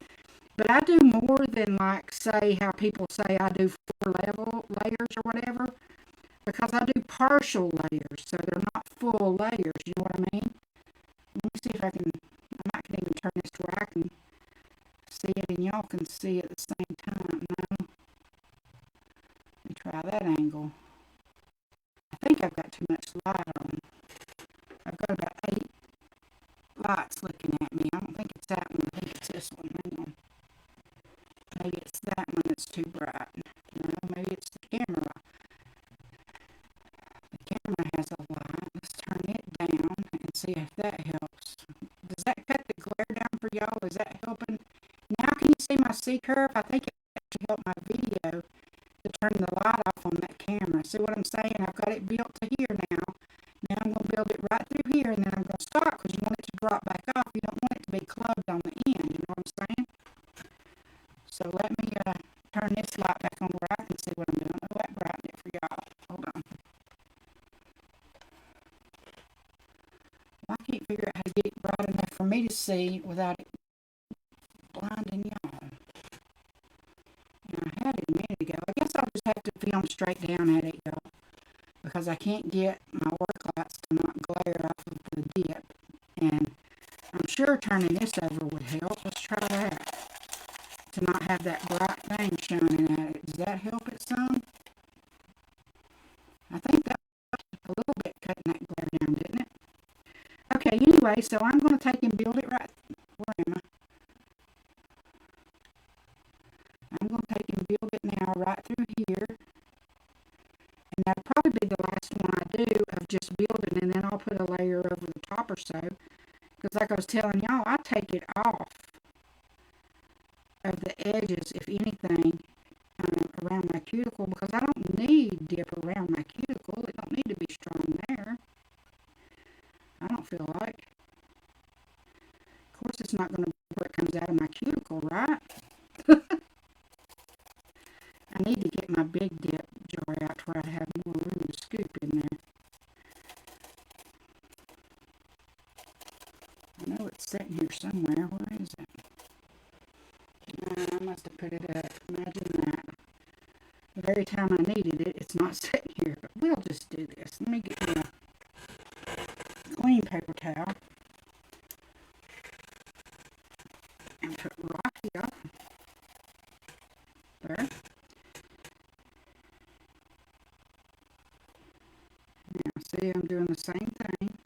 But I do more than, like, say how people say I do 4 layers or whatever, because I do partial layers, so they're not full layers, you know what I mean? Let me see if I can even turn this to where I can see it and y'all can see it at the same time. No. that angle. I think I've got too much light on. I've got about 8 lights looking at me. I don't think it's that one. I think it's this one. Hang on. Maybe it's that one that's too bright. No, maybe it's the camera. The camera has a light. Let's turn it down and see if that helps. Does that cut the glare down for y'all? Is that helping? Now can you see my C curve? I think it actually helped my video to turn the light off on that camera. See what I'm saying? I've got it built to here now. Now I'm going to build it right through here, and then I'm going to stop because you want it to drop back off. You don't want it to be clubbed on the end. You know what I'm saying? So let me turn this light back on where I can see what I'm doing. Oh, that brightened it for y'all. Hold on. Well, I can't figure out how to get it bright enough for me to see without it blinding y'all. And I had it a minute ago. I guess I'll just have to film straight down at it, y'all, because I can't get my work lights to not glare off of the dip. And I'm sure turning this over would help. Let's try that. To not have that bright thing shining at it. Does that help it some? I think that a little bit cutting that glare down, didn't it? Okay, anyway, so I'm going to take and build it right. Where am I? I'm going to take and build it now right through here. And that'll probably be the last one I do of just building, and then I'll put a layer over the top or so. Because like I was telling y'all, I take it off of the edges, if anything, around my cuticle, because I don't need dip around my cuticle. It don't need to be strong there. I don't feel like. Of course, it's not going to be where it comes out of my cuticle, right? I need to get my big dip jar out to where I have more room to scoop in there. I know it's sitting here somewhere. Where is it? I must have put it up. Imagine that. The very time I needed it, it's not sitting here. But we'll just do this. Let me get me a clean paper towel. And put Rocky up. There. Now, see, I'm doing the same thing.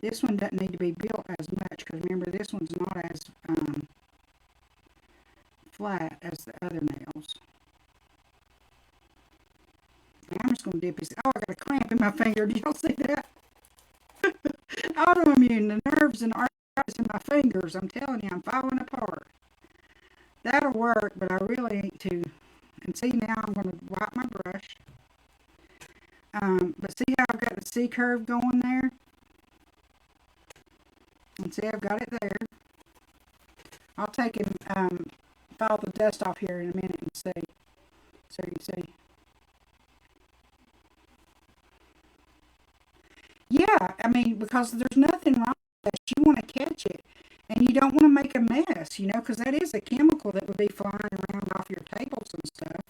This one doesn't need to be built as much, because remember, this one's not as flat as the other nails. And I'm just going to dip his... Oh, I got a cramp in my finger. Did y'all see that? Autoimmune, the nerves and arthritis in my fingers. I'm telling you, I'm falling apart. That'll work, but I really need to. And see, now I'm going to wipe my brush. But see how I've got the C curve going there? And see, I've got it there. I'll take and file the dust off here in a minute and see. So you can see. Yeah, I mean, because there's nothing wrong with this. You want to catch it. And you don't want to make a mess, you know, because that is a chemical that would be flying around off your tables and stuff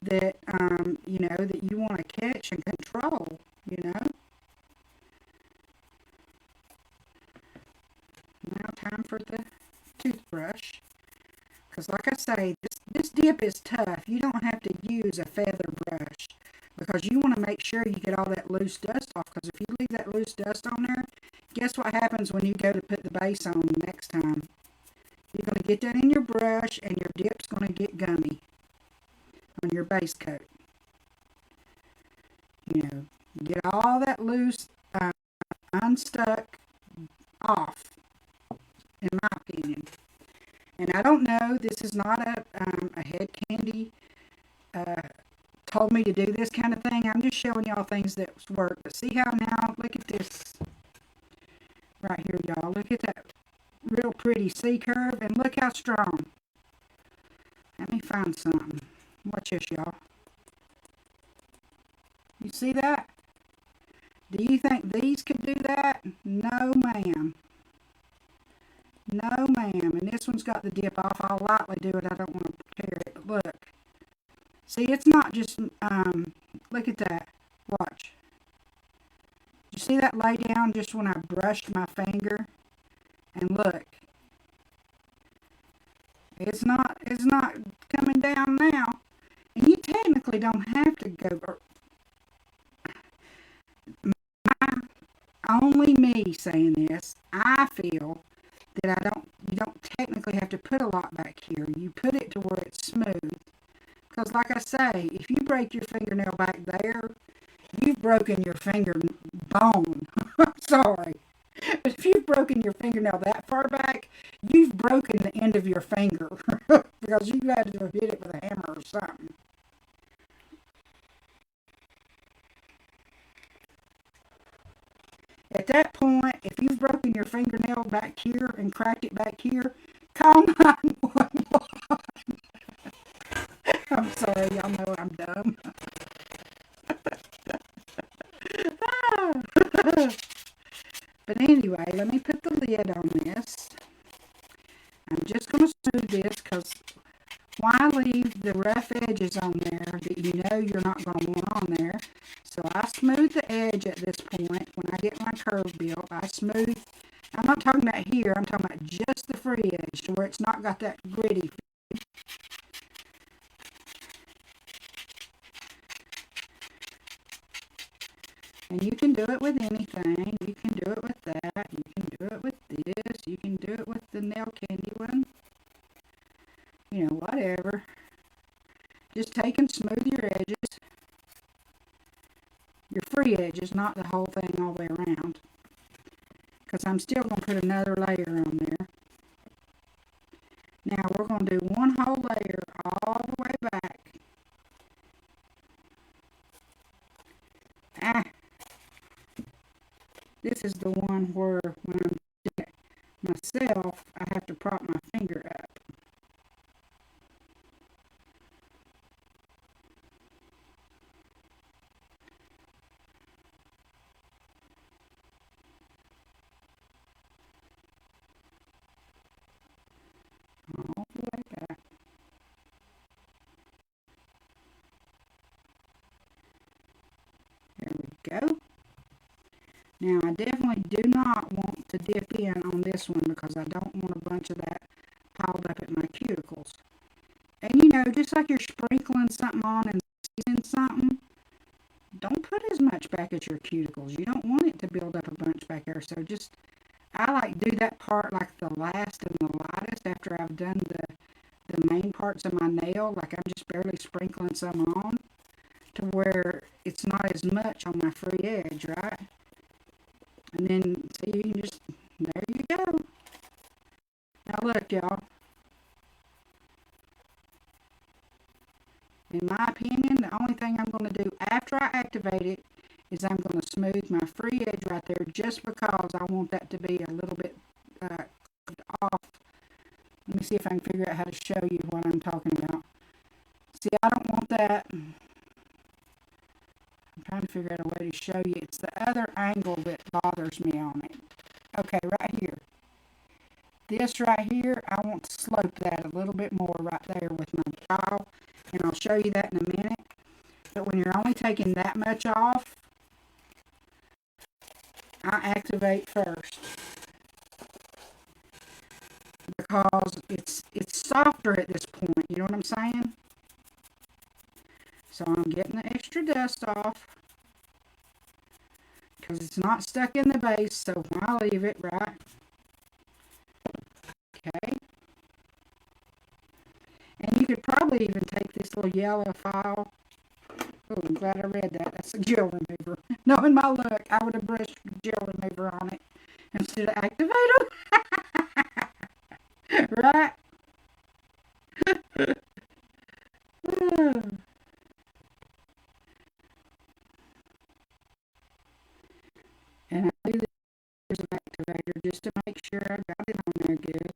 that, you know, that you want to catch and control, you know. Now time for the toothbrush. Because like I say, this dip is tough. You don't have to use a feather brush because you want to make sure you get all that loose dust off. Because if you leave that loose dust on there, guess what happens when you go to put the base on the next time? You're going to get that in your brush and your dip's going to get gummy on your base coat. You know, get all that loose, unstuck off, in my opinion. And I don't know, this is not a head candy told me to do this kind of thing. I'm just showing y'all things that work. But see how now, look at this right here, y'all. Look at that real pretty C curve, and look how strong. Let me find something. Watch this, y'all. You see that? Do you think these could do that? No, ma'am. No, ma'am. And this one's got the dip off. I'll lightly do it. I don't want to tear it. But look. See, it's not just, look at that. Watch. You see that lay down just when I brushed my finger? And look. It's not coming down now. And you technically technically don't have to go, only me saying this, I feel that you don't technically have to put a lot back here. You put it to where it's smooth. Because like I say, if you break your fingernail back there, you've broken your finger bone. Sorry. But if you've broken your fingernail that far back, you've broken the end of your finger. Because you had to hit it with a hammer or something. At that point, if you've broken your fingernail back here and cracked it back here, call 911. I'm sorry, y'all know I'm dumb. But anyway, let me put the lid on this. I'm just going to smooth this because why leave the rough edges on there that you know you're not going to want on there? So I smooth the edge at this point. When I get my curve built, I smooth. I'm not talking about here. I'm talking about just the free edge to where it's not got that gritty. And you can do it with anything. You can do it with that. You can do it with this. You can do it with the nail candy one. You know, whatever. Just take and smooth your edges. Your free edges, not the whole thing all the way around. Because I'm still going to put another layer on there. Now we're going to do one whole layer all the way back. This is the one where when I'm doing it myself, I have to prop my finger up. All the way back. There we go. Now, I definitely do not want to dip in on this one because I don't want a bunch of that piled up at my cuticles. And you know, just like you're sprinkling something on and seasoning something, don't put as much back at your cuticles. You don't want it to build up a bunch back there. So just, I like do that part like the last and the lightest after I've done the main parts of my nail. Like I'm just barely sprinkling some on to where it's not as much on my free edge, right? And then, so you can just, there you go. Now look, y'all. In my opinion, the only thing I'm going to do after I activate it is I'm going to smooth my free edge right there just because I want that to be a little bit off. Let me see if I can figure out how to show you what I'm talking about. See, I don't want that. I'm trying to figure out a way to show you. It's the other angle that bothers me on it. Okay, right here. This right here, I want to slope that a little bit more right there with my file. And I'll show you that in a minute. But when you're only taking that much off, I activate first. Because it's softer at this point. You know what I'm saying? So I'm getting the extra dust off because it's not stuck in the base, so I leave it, right? Okay. And you could probably even take this little yellow file. Oh, I'm glad I read that. That's a gel remover. Knowing my luck, I would have brushed gel remover on it instead of activator. Right? And I do this activator just to make sure I got it on there good.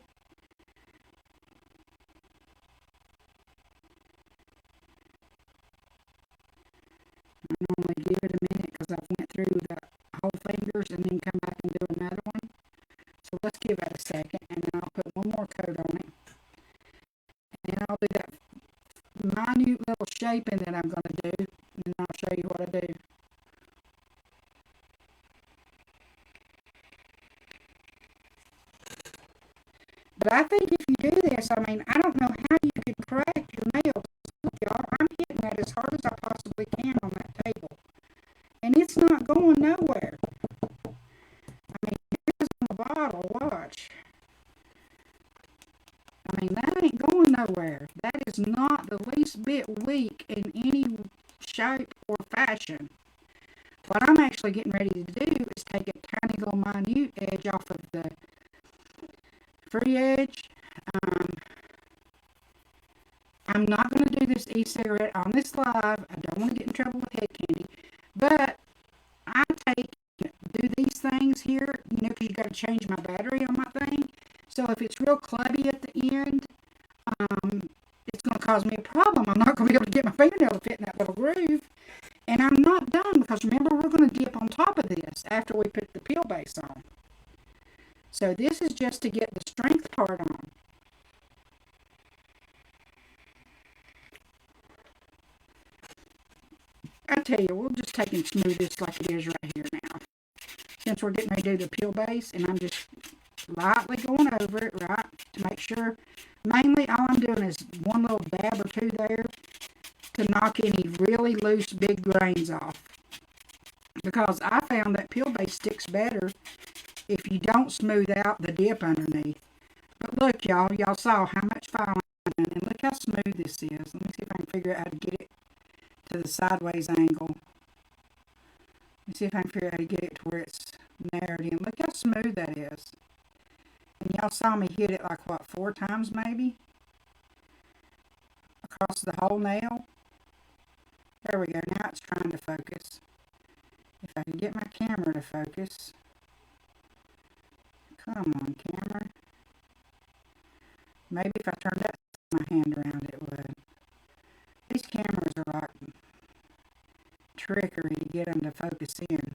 I normally give it a minute because I've went through the whole fingers and then come back and do another one. So let's give that a second and then I'll put one more coat on it. And then I'll do that minute little shaping that I'm going to do, and then I'll show you what I do. But I think if you do this, I mean, I don't know how you could crack your nails. Look, y'all, I'm hitting that as hard as I that ain't going nowhere. That is not the least bit weak in any shape or fashion. What I'm actually getting ready to do is take a tiny little minute edge off of the free edge. I'm not going to do this e-cigarette on this live. I don't want to get in trouble with head candy. But I do these things here, because you got to change my battery on my thing. So if it's real clubby at the end, it's going to cause me a problem. I'm not going to be able to get my fingernail to fit in that little groove. And I'm not done, because remember, we're going to dip on top of this after we put the peel base on. So this is just to get the strength part on. I tell you, we'll just take and smooth this like it is right here now. Since we're getting ready to do the peel base, and I'm just lightly going over it, right, to make sure. Mainly, all I'm doing is one little dab or two there to knock any really loose big grains off. Because I found that peel base sticks better if you don't smooth out the dip underneath. But look, y'all saw how much filing, and look how smooth this is. Let me see if I can figure out how to get it to the sideways angle. Let me see if I can figure out how to get it to where it's narrowed in. Look how smooth that is. And y'all saw me hit it like, what, 4 times maybe? Across the whole nail. There we go. Now it's trying to focus. If I can get my camera to focus. Come on, camera. Maybe if I turned my hand around, it would. These cameras are like trickery to get them to focus in.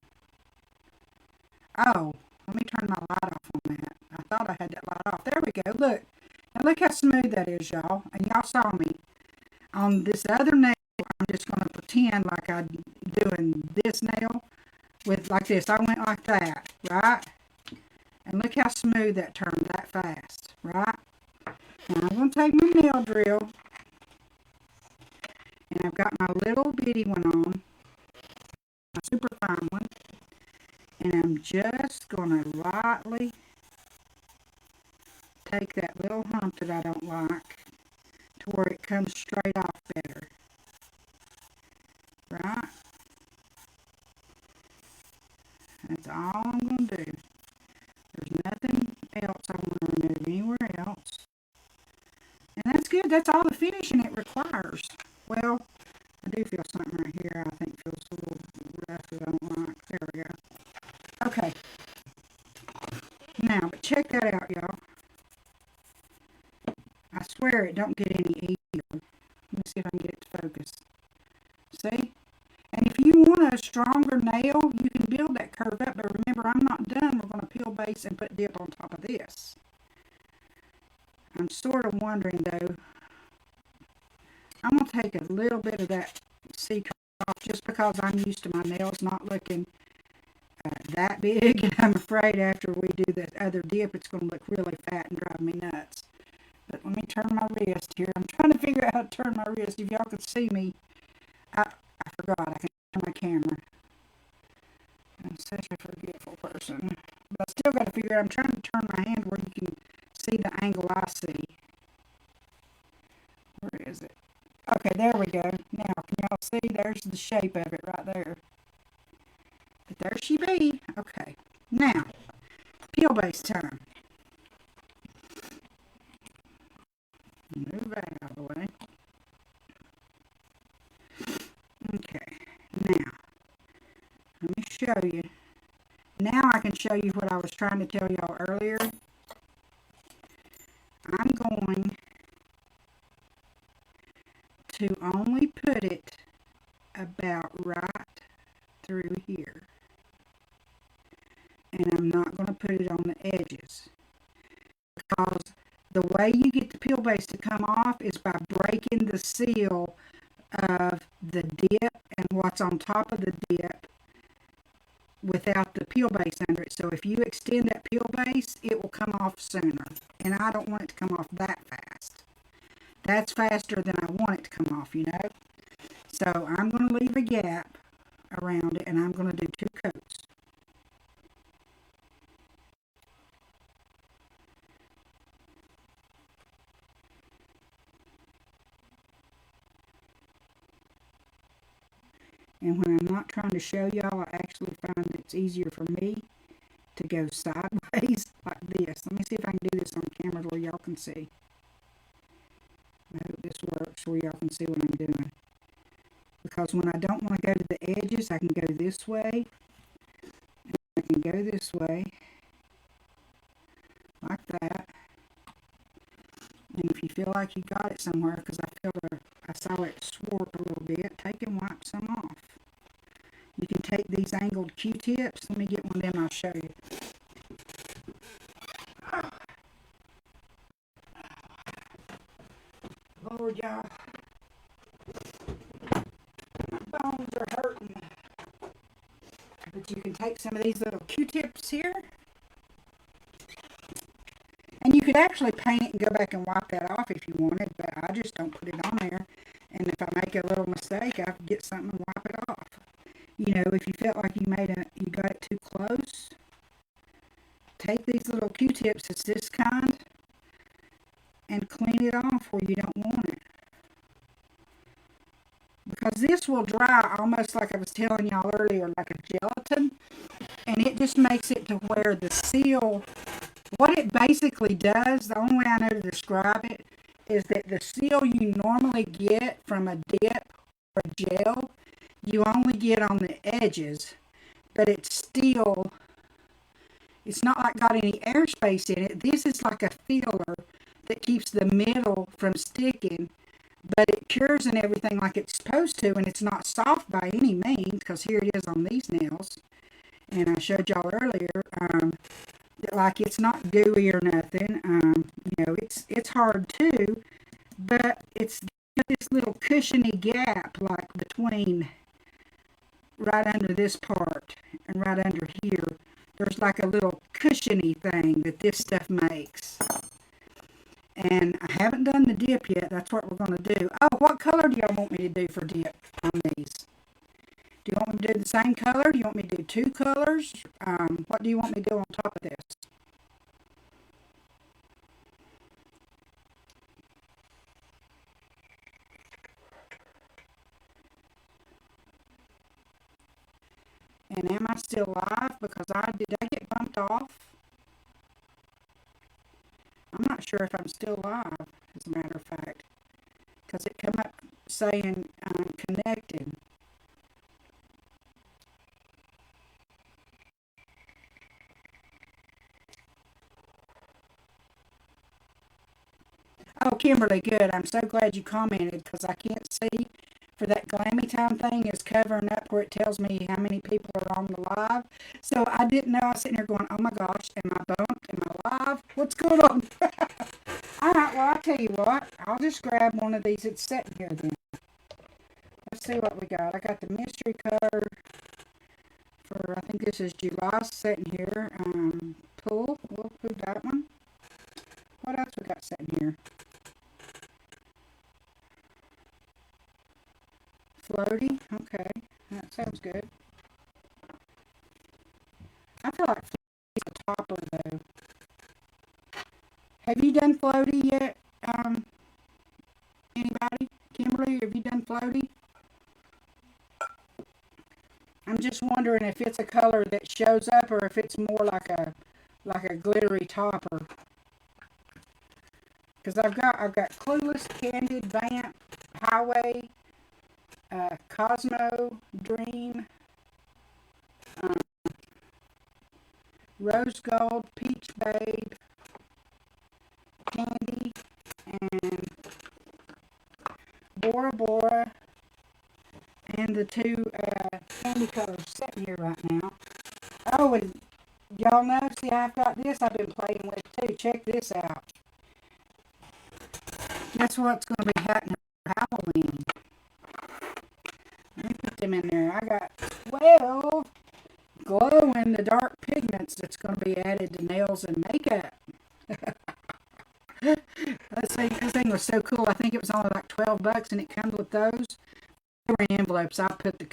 Oh, let me turn my light off on that. I thought I had that light off. There we go. Look. Now look how smooth that is, y'all. And y'all saw me. On this other nail, I'm just going to pretend like I'm doing this nail with like this. I went like that, right? And look how smooth that turned that fast, right? Now I'm going to take my nail drill. And I've got my little bitty one on. My super fine one. And I'm just going to lightly take that little hump that I don't like to where it comes straight off better. Right? That's all I'm going to do. There's nothing else I want to remove anywhere else. And that's good. That's all the finishing it requires. Well, I do feel something right here I think feels a little rough that I don't like. There we go. Okay. Now, but check that out, y'all. I swear it don't get any easier. Let me see if I can get it to focus. See? And if you want a stronger nail, you can build that curve up. But remember, I'm not done. We're going to peel base and put dip on top of this. I'm sort of wondering, though, I'm going to take a little bit of that C-curve off just because I'm used to my nails not looking that big. And I'm afraid after we do the other dip, it's going to look really fat and drive me nuts. But let me turn my wrist here. I'm trying to figure out how to turn my wrist. If y'all could see me, I forgot. I can turn my camera. I'm such a forgetful person. But I still got to figure out. I'm trying to turn my hand where you can see the angle I see. Where is it? Okay, there we go. Now, can y'all see? There's the shape of it right there. But there she be. Okay. Now, peel base time. Move that out of the way. Okay. Now, let me show you. Now I can show you what I was trying to tell y'all earlier. I'm going to only put it about right through here. And I'm not going to put it on the edges. Because the way you get the peel base to come off is by breaking the seal of the dip and what's on top of the dip without the peel base under it. So if you extend that peel base, it will come off sooner. And I don't want it to come off that fast. That's faster than I want it to come off, you know. So I'm going to leave a gap around it, and I'm going to do 2 coats. And when I'm not trying to show y'all, I actually find it's easier for me to go sideways like this. Let me see if I can do this on camera where y'all can see. I hope this works where y'all can see what I'm doing. Because when I don't want to go to the edges, I can go this way. I can go this way. Like that. And if you feel like you got it somewhere, because I saw it swart a little bit, take and wipe some off. You can take these angled Q-tips. Let me get one of them, I'll show you. Lord, y'all. My bones are hurting. But you can take some of these little Q-tips here. And you could actually paint it and go back and wipe that off if you wanted, but I just don't put it on there. And if I make a little mistake, I can get something and wipe it off. You know, if you felt like you got it too close, take these little Q-tips, it's this kind, and clean it off where you don't want it. Because this will dry almost like I was telling y'all earlier, like a gelatin. And it just makes it to where the seal, what it basically does, the only way I know to describe it, is that the seal you normally get from a dip or a gel, you only get on the edges. But it's still, it's not like got any airspace in it. This is like a filler that keeps the middle from sticking. But it cures and everything like it's supposed to, and it's not soft by any means, because here it is on these nails. And I showed y'all earlier, that like it's not gooey or nothing. You know, it's hard too, but it's this little cushiony gap like between right under this part and right under here. There's like a little cushiony thing that this stuff makes. And I haven't done the dip yet. That's what we're going to do. Oh, what color do y'all want me to do for dip on these? Do you want me to do the same color? Do you want me to do two colors? What do you want me to do on top of this? And am I still live? Because did I get bumped off? I'm not sure if I'm still live, as a matter of fact. Because it come up saying I'm connected. Oh, Kimberly, good. I'm so glad you commented because I can't see for that Glammy Time thing is covering up where it tells me how many people are on the live. So I didn't know. I was sitting there going, oh my gosh, am I bumped? Am I live? What's going on? All right, well, I'll tell you what. I'll just grab one of these that's sitting here then. Let's see what we got. I got the mystery card for, I think this is July sitting here. Pull. We'll pull that one. What else we got sitting here? Floaty. Okay. That sounds good. I feel like Floaty's a topper, though. Have you done Floaty yet? Anybody? Kimberly, have you done Floaty? I'm just wondering if it's a color that shows up or if it's more like a glittery topper. Because I've got Clueless, Candid, Vamp, Highway, Cosmo, Dream, Rose Gold, Peach Babe, Candy, and Bora Bora, and the two candy colors sitting here right now. Oh, and y'all know, see, I've got this I've been playing with too. Check this out. Guess what's going to be happening for Halloween? Let me put them in there. I got 12 glow-in-the-dark pigments that's going to be added to nails and makeup. This thing was so cool. I think it was only like $12 and it comes with those. They were in envelopes. I put them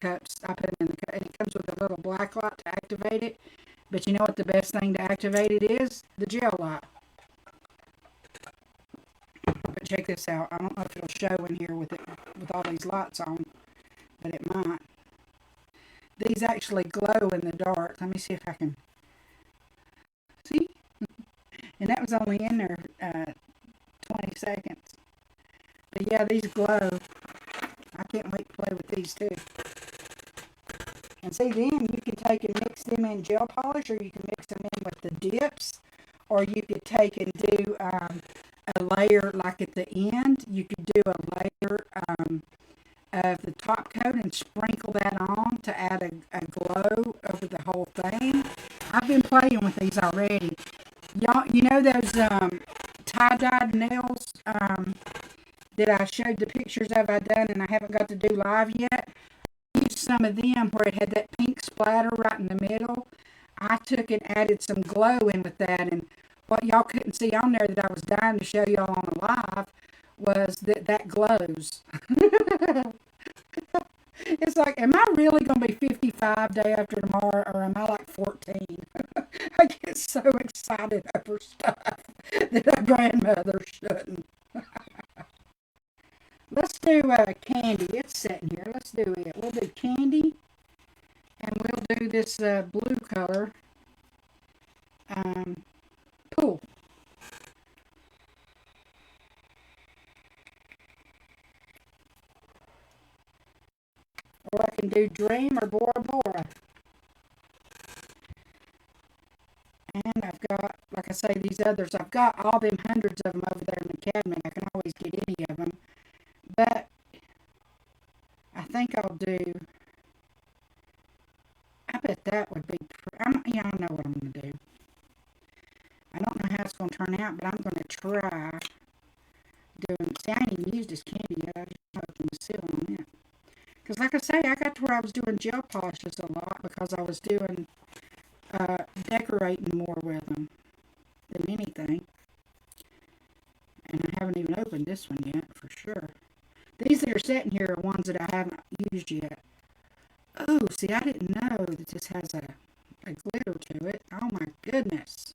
in the cup. And it comes with a little black light to activate it. But you know what the best thing to activate it is? The gel light. But check this out. I don't know if it'll show in here with all these lights on, but it might. these actually glow in the dark. Let me see if I can see. And that was only in there 20 seconds. But yeah, these glow. I can't wait to play with these too. And see, then you can take and mix them in gel polish, or you can mix them in with the dips, or you could take and do a layer like at the end. You could do a layer of the top coat and sprinkle that on to add a glow over the whole thing. I've been playing with these already. Y'all, you know those tie-dyed nails that I showed the pictures of I done and I haven't got to do live yet? I used some of them where it had that pink splatter right in the middle. I took and added some glow in with that, and what y'all couldn't see on there that I was dying to show y'all on the live was that glows. It's like, am I really going to be 55 day after tomorrow, or am I like 14? I get so excited over stuff that a grandmother shouldn't. Let's do candy. It's sitting here. Let's do it. We'll do candy, and we'll do this blue color. Pool. Or I can do Dream or Bora Bora. And I've got, like I say, these others. I've got all them hundreds of them over there in the cabinet. I can always get any of them. But I think I'll do, I bet that would be, yeah, I know what I'm going to do. I don't know how it's going to turn out, but I'm going to try doing, see, I ain't even used this candy yet. I just opened the seal on it. Because like I say, I got to where I was doing gel polishes a lot because I was doing decorating more with them than anything. And I haven't even opened this one yet, for sure. These that are sitting here are ones that I haven't used yet. Oh, see, I didn't know that this has a glitter to it. Oh, my goodness.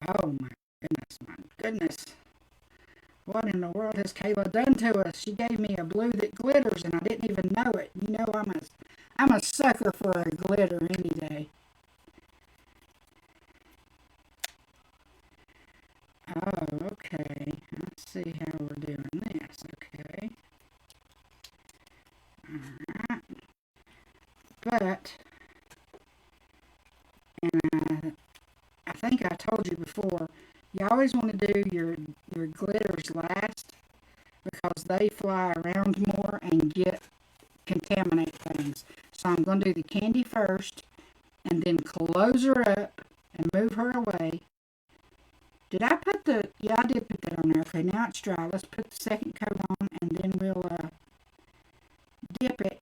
Oh, my goodness, my goodness. What in the world has Kayla done to us? She gave me a blue that glitters, and I didn't even know it. You know, I'm a sucker for a glitter any day. Oh, okay. Let's see how we're doing this. Okay. Alright. But, and I think I told you before, you always want to do your glitters last because they fly around more and contaminate things. So I'm going to do the candy first and then close her up and move her away. Did I put yeah, I did put that on there. Okay, now it's dry. Let's put the second coat on and then we'll dip it.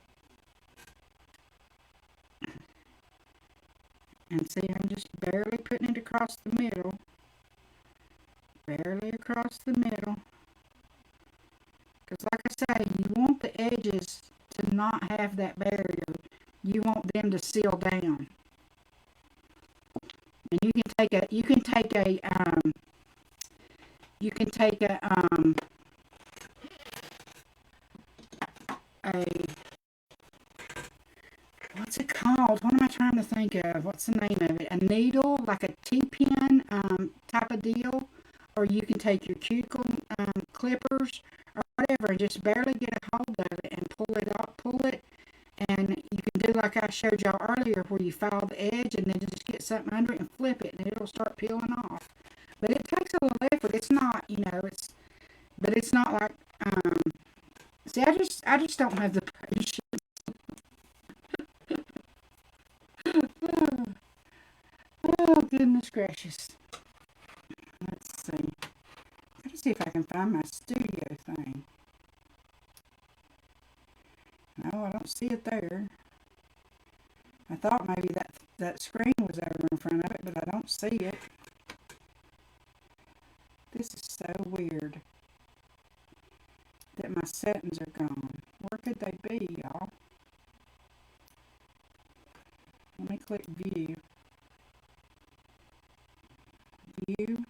And see, I'm just barely putting it across the middle. Barely across the middle. Because like I say, you want the edges to not have that barrier. You want them to seal down. And you can take a what's it called? What am I trying to think of? What's the name of it? A needle, like a T-pin type of deal. Or you can take your cuticle clippers or whatever and just barely get a hold of it and pull it. And you can do like I showed y'all earlier where you file the edge and then just get something under it and flip it and it'll start peeling off. But it takes a little effort. It's not, you know, but it's not like, see, I just don't have the patience. Oh, goodness gracious. Let's see. Let's see if I can find my studio thing. No, I don't see it there. I thought maybe that screen was over in front of it, but I don't see it. This is so weird that my settings are gone. Where could they be, y'all? Let me click View. View.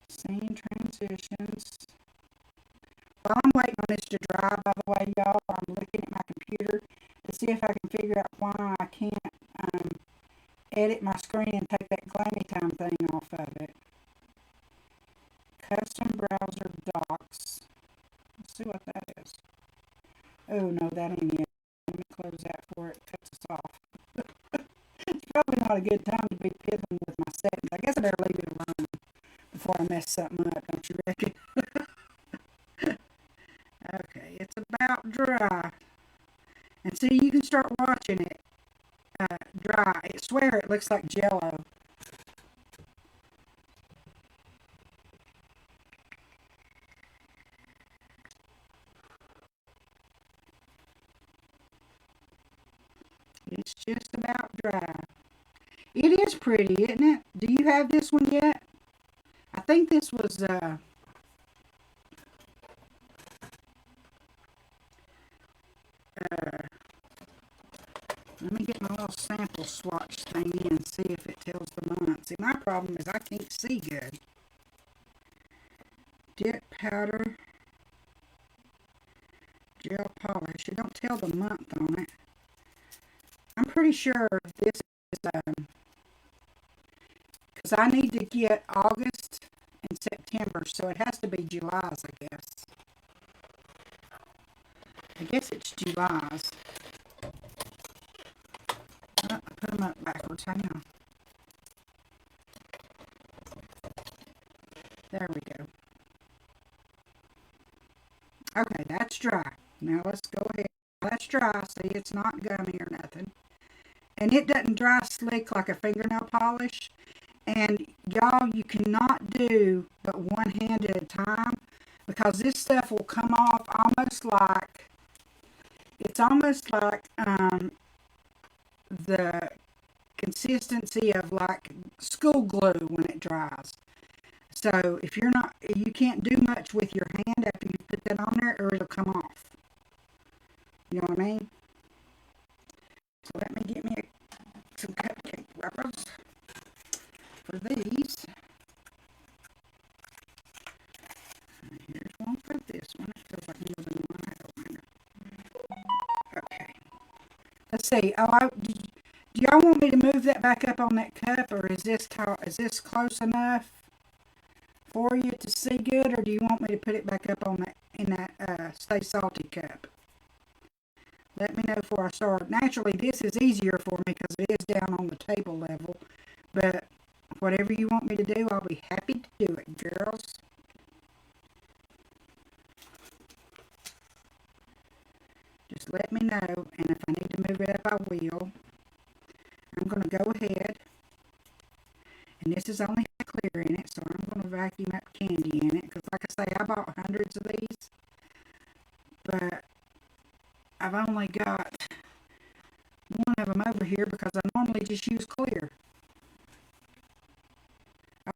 Scene positions. While I'm waiting on this to dry, by the way, y'all, I'm looking at my computer to see if I can figure out why I can't edit my screen and take that Glammy Time thing off of it. Custom browser docs. Let's see what that is. Oh, no, that ain't it. Let me close that before it cuts us off. It's probably not a good time to be piddling with my settings. I guess I better leave it alone before I mess something up, don't you reckon? Okay, it's about dry. And see, you can start watching it dry. I swear it looks like Jell-O. It's just about dry. It is pretty, isn't it? Do you have this one yet? I think this was, let me get my little sample swatch thingy and see if it tells the month. See, my problem is I can't see good. Dip powder, gel polish. It don't tell the month on it. I'm pretty sure this is, because I need to get August and September, so it has to be July's, I guess. I guess it's July's. Oh, I put them up backwards. Hang on. There we go. Okay, that's dry. Now let's go ahead. That's dry. See, it's not gummy or nothing. And it doesn't dry slick like a fingernail polish. And y'all, you cannot do but one hand at a time, because this stuff will come off almost like, it's almost like the consistency of like school glue when it dries. So if you're not, you can't do much with your hand after you put that on there, or it'll come off. You know what I mean? So let me get me some cupcake wrappers for these. Here's one for this one. It feels like more than one. I don't know. Okay. Let's see. Oh, do y'all want me to move that back up on that cup, or is this close enough for you to see good, or do you want me to put it back up on that in that Stay Salty cup? Let me know before I start. Naturally, this is easier for me because it is down on the table level, but whatever you want me to do, I'll be happy to do it, girls. Just let me know, and if I need to move it up, I will. I'm going to go ahead, and this is only clear in it, so I'm going to vacuum up candy in it, because like I say, I bought hundreds of these, but I've only got one of them over here because I normally just use clear.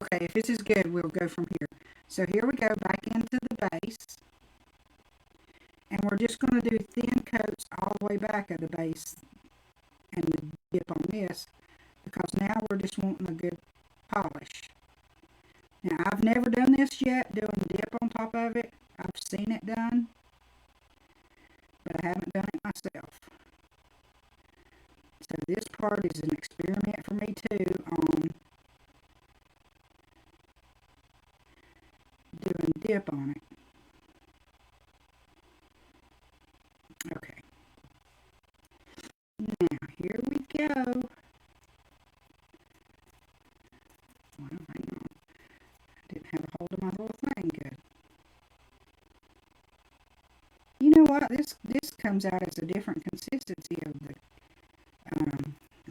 Okay, if this is good, we'll go from here. So here we go, back into the base. And we're just going to do thin coats all the way back of the base and the dip on this, because now we're just wanting a good polish. Now, I've never done this yet, doing dip on top of it. I've seen it done, but I haven't done it myself. So this part is an experiment for me too on doing dip on it. Okay. Now, here we go. Well, hang on. I didn't have a hold of my little thing good. You know what? This comes out as a different consistency of the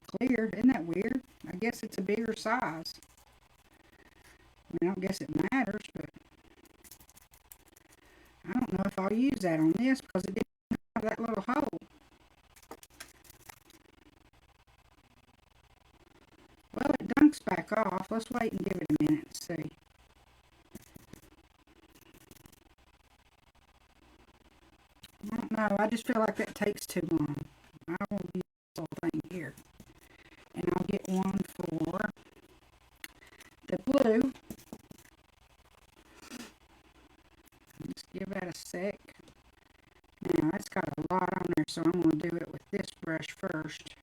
clear. Isn't that weird? I guess it's a bigger size. I mean, I don't guess it matters, but I don't know if I'll use that on this because it didn't have that little hole. Well, it dunks back off. Let's wait and give it a minute and see. I don't know. I just feel like that takes too long. I won't use this whole thing here. And I'll get one for the blue. so I'm going to do it with this brush first.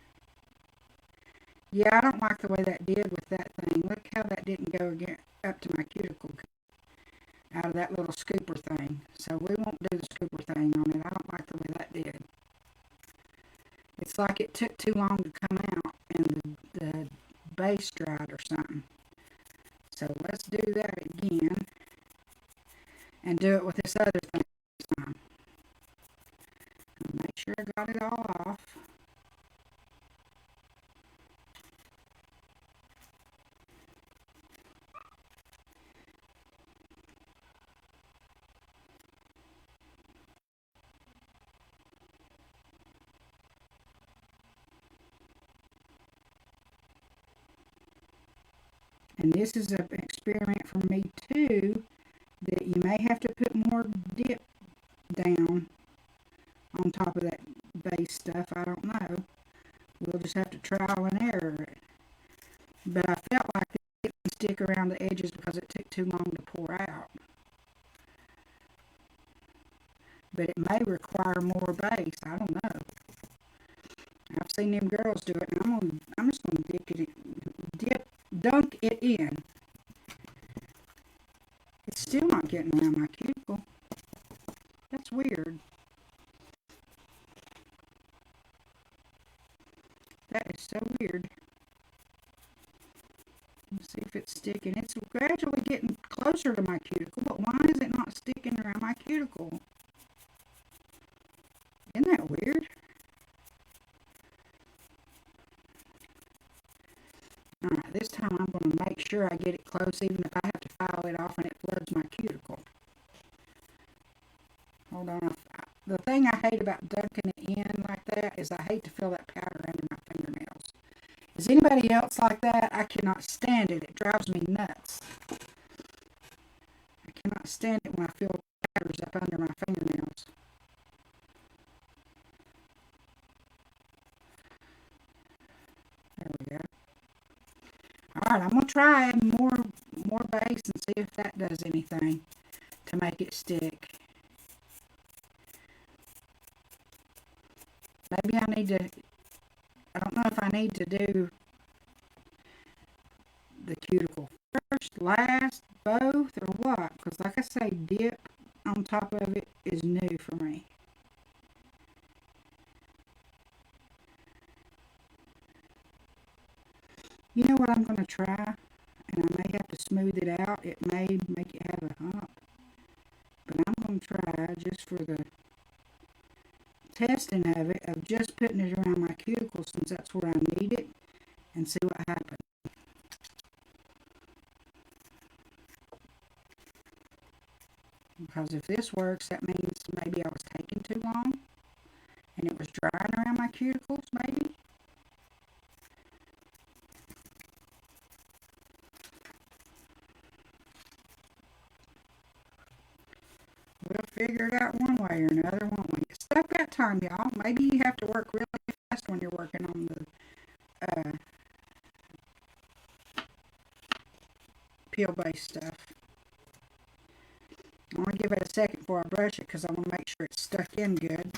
Yeah, I don't like the way that did with that thing. Look how that didn't go again, up to my cuticle out of that little scooper thing. So we won't do the scooper thing on it. I don't like the way that did. It's like it took too long to come out and the base dried or something. So let's do that again and do it with this other thing this time. I'll make sure I got it all off. And this is an experiment for me too, that you may have to put more dip down on top of that base stuff. I don't know. We'll just have to trial and error it. But I felt like it didn't stick around the edges because it took too long to pour out. But it may require more base. I don't know. I've seen them girls do it, and I'm just gonna dunk it in. It's still not getting around my cuticle. That's weird. That is so weird. Let's see if it's sticking. It's gradually getting closer to my cuticle, but why is it not sticking around my cuticle? Isn't that weird? Alright, this time I'm going to make sure I get it close, even if I have to file it off and it floods my cuticle. Hold on. The thing I hate about dunking it in like that is I hate to feel that powder under my fingernails. Is anybody else like that? I cannot stand it. It drives me nuts. I cannot stand it when I feel powders up under my fingernails. There we go. Alright, I'm going to try adding more base and see if that does anything to make it stick. Maybe I need to, I don't know if I need to do the cuticle first, last, both, or what. Because like I say, dip on top of it is new for me. You know what I'm going to try? And I may have to smooth it out. It may make it have a hump. But I'm going to try, just for the testing of it, of just putting it around my cuticle since that's where I need it, and see what happens. Because if this works, that means maybe I was taking too long and it was drying around my cuticles, maybe. We'll figure it out one way or another, won't we? It's stuff that time, y'all. Maybe you have to work really fast when you're working on the peel-based stuff. I'm going to give it a second before I brush it because I want to make sure it's stuck in good.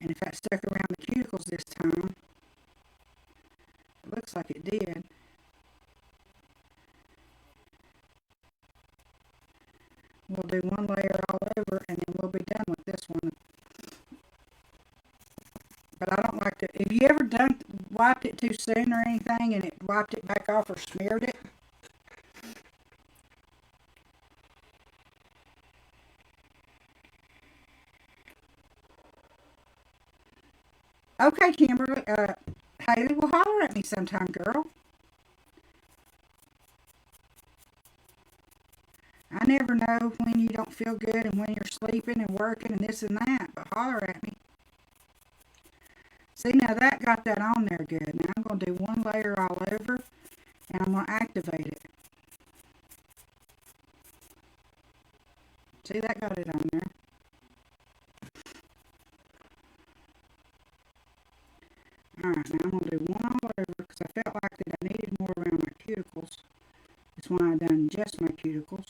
And if that stuck around the cuticles this time, it looks like it did. We'll do one layer all over and then we'll be done with this one. But I don't like to, have you ever wiped it too soon or anything and it wiped it back off or smeared it? Okay, Kimberly, Haley will holler at me sometime, girl. I never know when you don't feel good and when you're sleeping and working and this and that, but holler at me. See, now that got that on there good. Now I'm going to do one layer all over and I'm going to activate it. See, that got it on there. Alright, now I'm going to do one all over because I felt like that I needed more around my cuticles. That's why I done just my cuticles.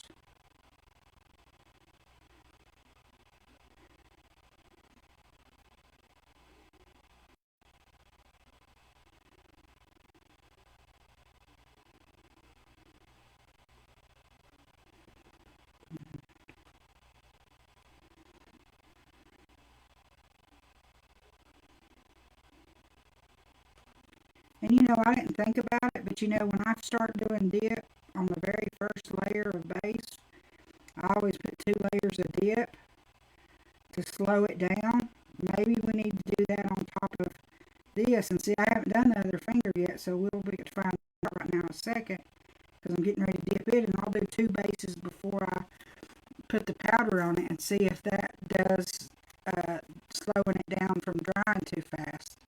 And you know, I didn't think about it, but you know, when I start doing dip on the very first layer of base, I always put 2 layers of dip to slow it down. Maybe we need to do that on top of this. And see, I haven't done the other finger yet, so we'll be able to find out right now in a second, because I'm getting ready to dip it, and I'll do 2 bases before I put the powder on it and see if that does slowing it down from drying too fast.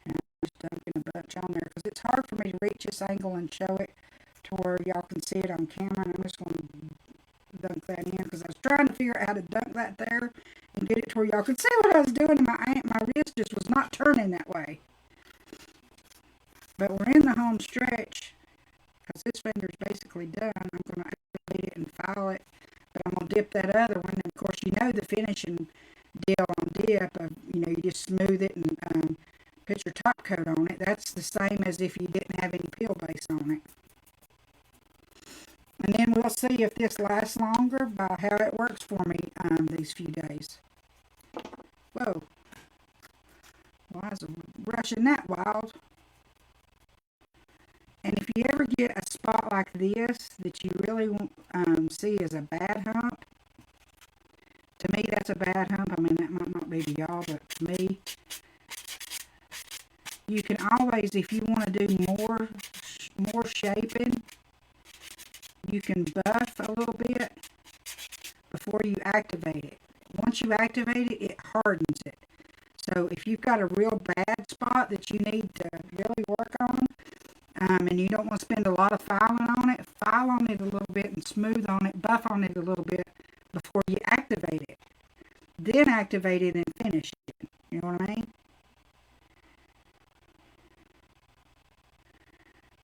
And I'm just dunking a bunch on there because it's hard for me to reach this angle and show it to where y'all can see it on camera. And I'm just going to dunk that in because I was trying to figure out how to dunk that there and get it to where y'all could see what I was doing, and my wrist just was not turning that way. But we're in the home stretch because this finger's basically done. I'm going to activate it and file it, but I'm going to dip that other one. And of course, you know the finishing deal on dip, you know, you just smooth it and put your top coat on it. That's the same as if you didn't have any peel base on it. And then we'll see if this lasts longer by how it works for me these few days. Whoa. Why is it rushing that wild? And if you ever get a spot like this that you really see as a bad hump, to me that's a bad hump. I mean, that might not be to y'all, but to me, you can always, if you want to do more shaping, you can buff a little bit before you activate it. Once you activate it, it hardens it. So if you've got a real bad spot that you need to really work on, and you don't want to spend a lot of filing on it, file on it a little bit and smooth on it, buff on it a little bit before you activate it. Then activate it and finish it. You know what I mean?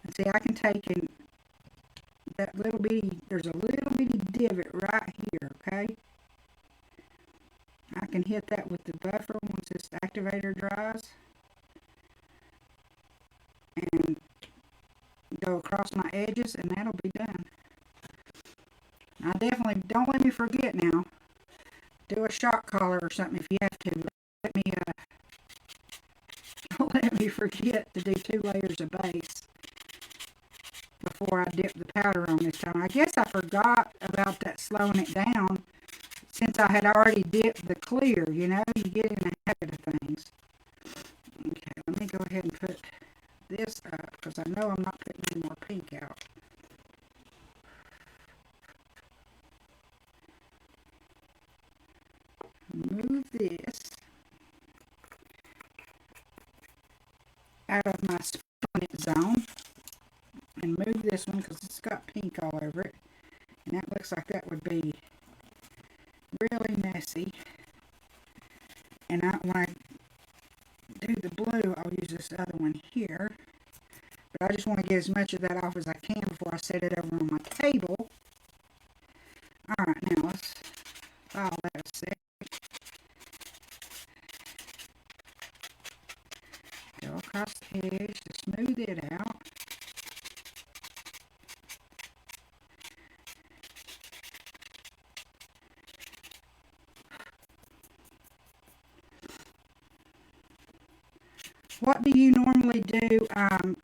And see, I can take in that little bitty, there's a little bitty divot right here, okay? I can hit that with the buffer once this activator dries and go across my edges, and that'll be done. Now definitely don't let me forget now. Do a shock collar or something if you have to. Let me don't let me forget to do 2 layers of base before I dip the powder on this time. I guess I forgot about that slowing it down since I had already dipped the clear. You know, you get in the habit of things. Okay, let me go ahead and put this up because I know I'm not putting any more pink out. Move this out of my split zone and move this one because it's got pink all over it, and that looks like that would be really messy. And when I do the blue, I'll use this other one here, but I just want to get as much of that off as I can before I set it over on my table. Alright, now let's file that a sec. Go across the edge to smooth it out. What do you normally do,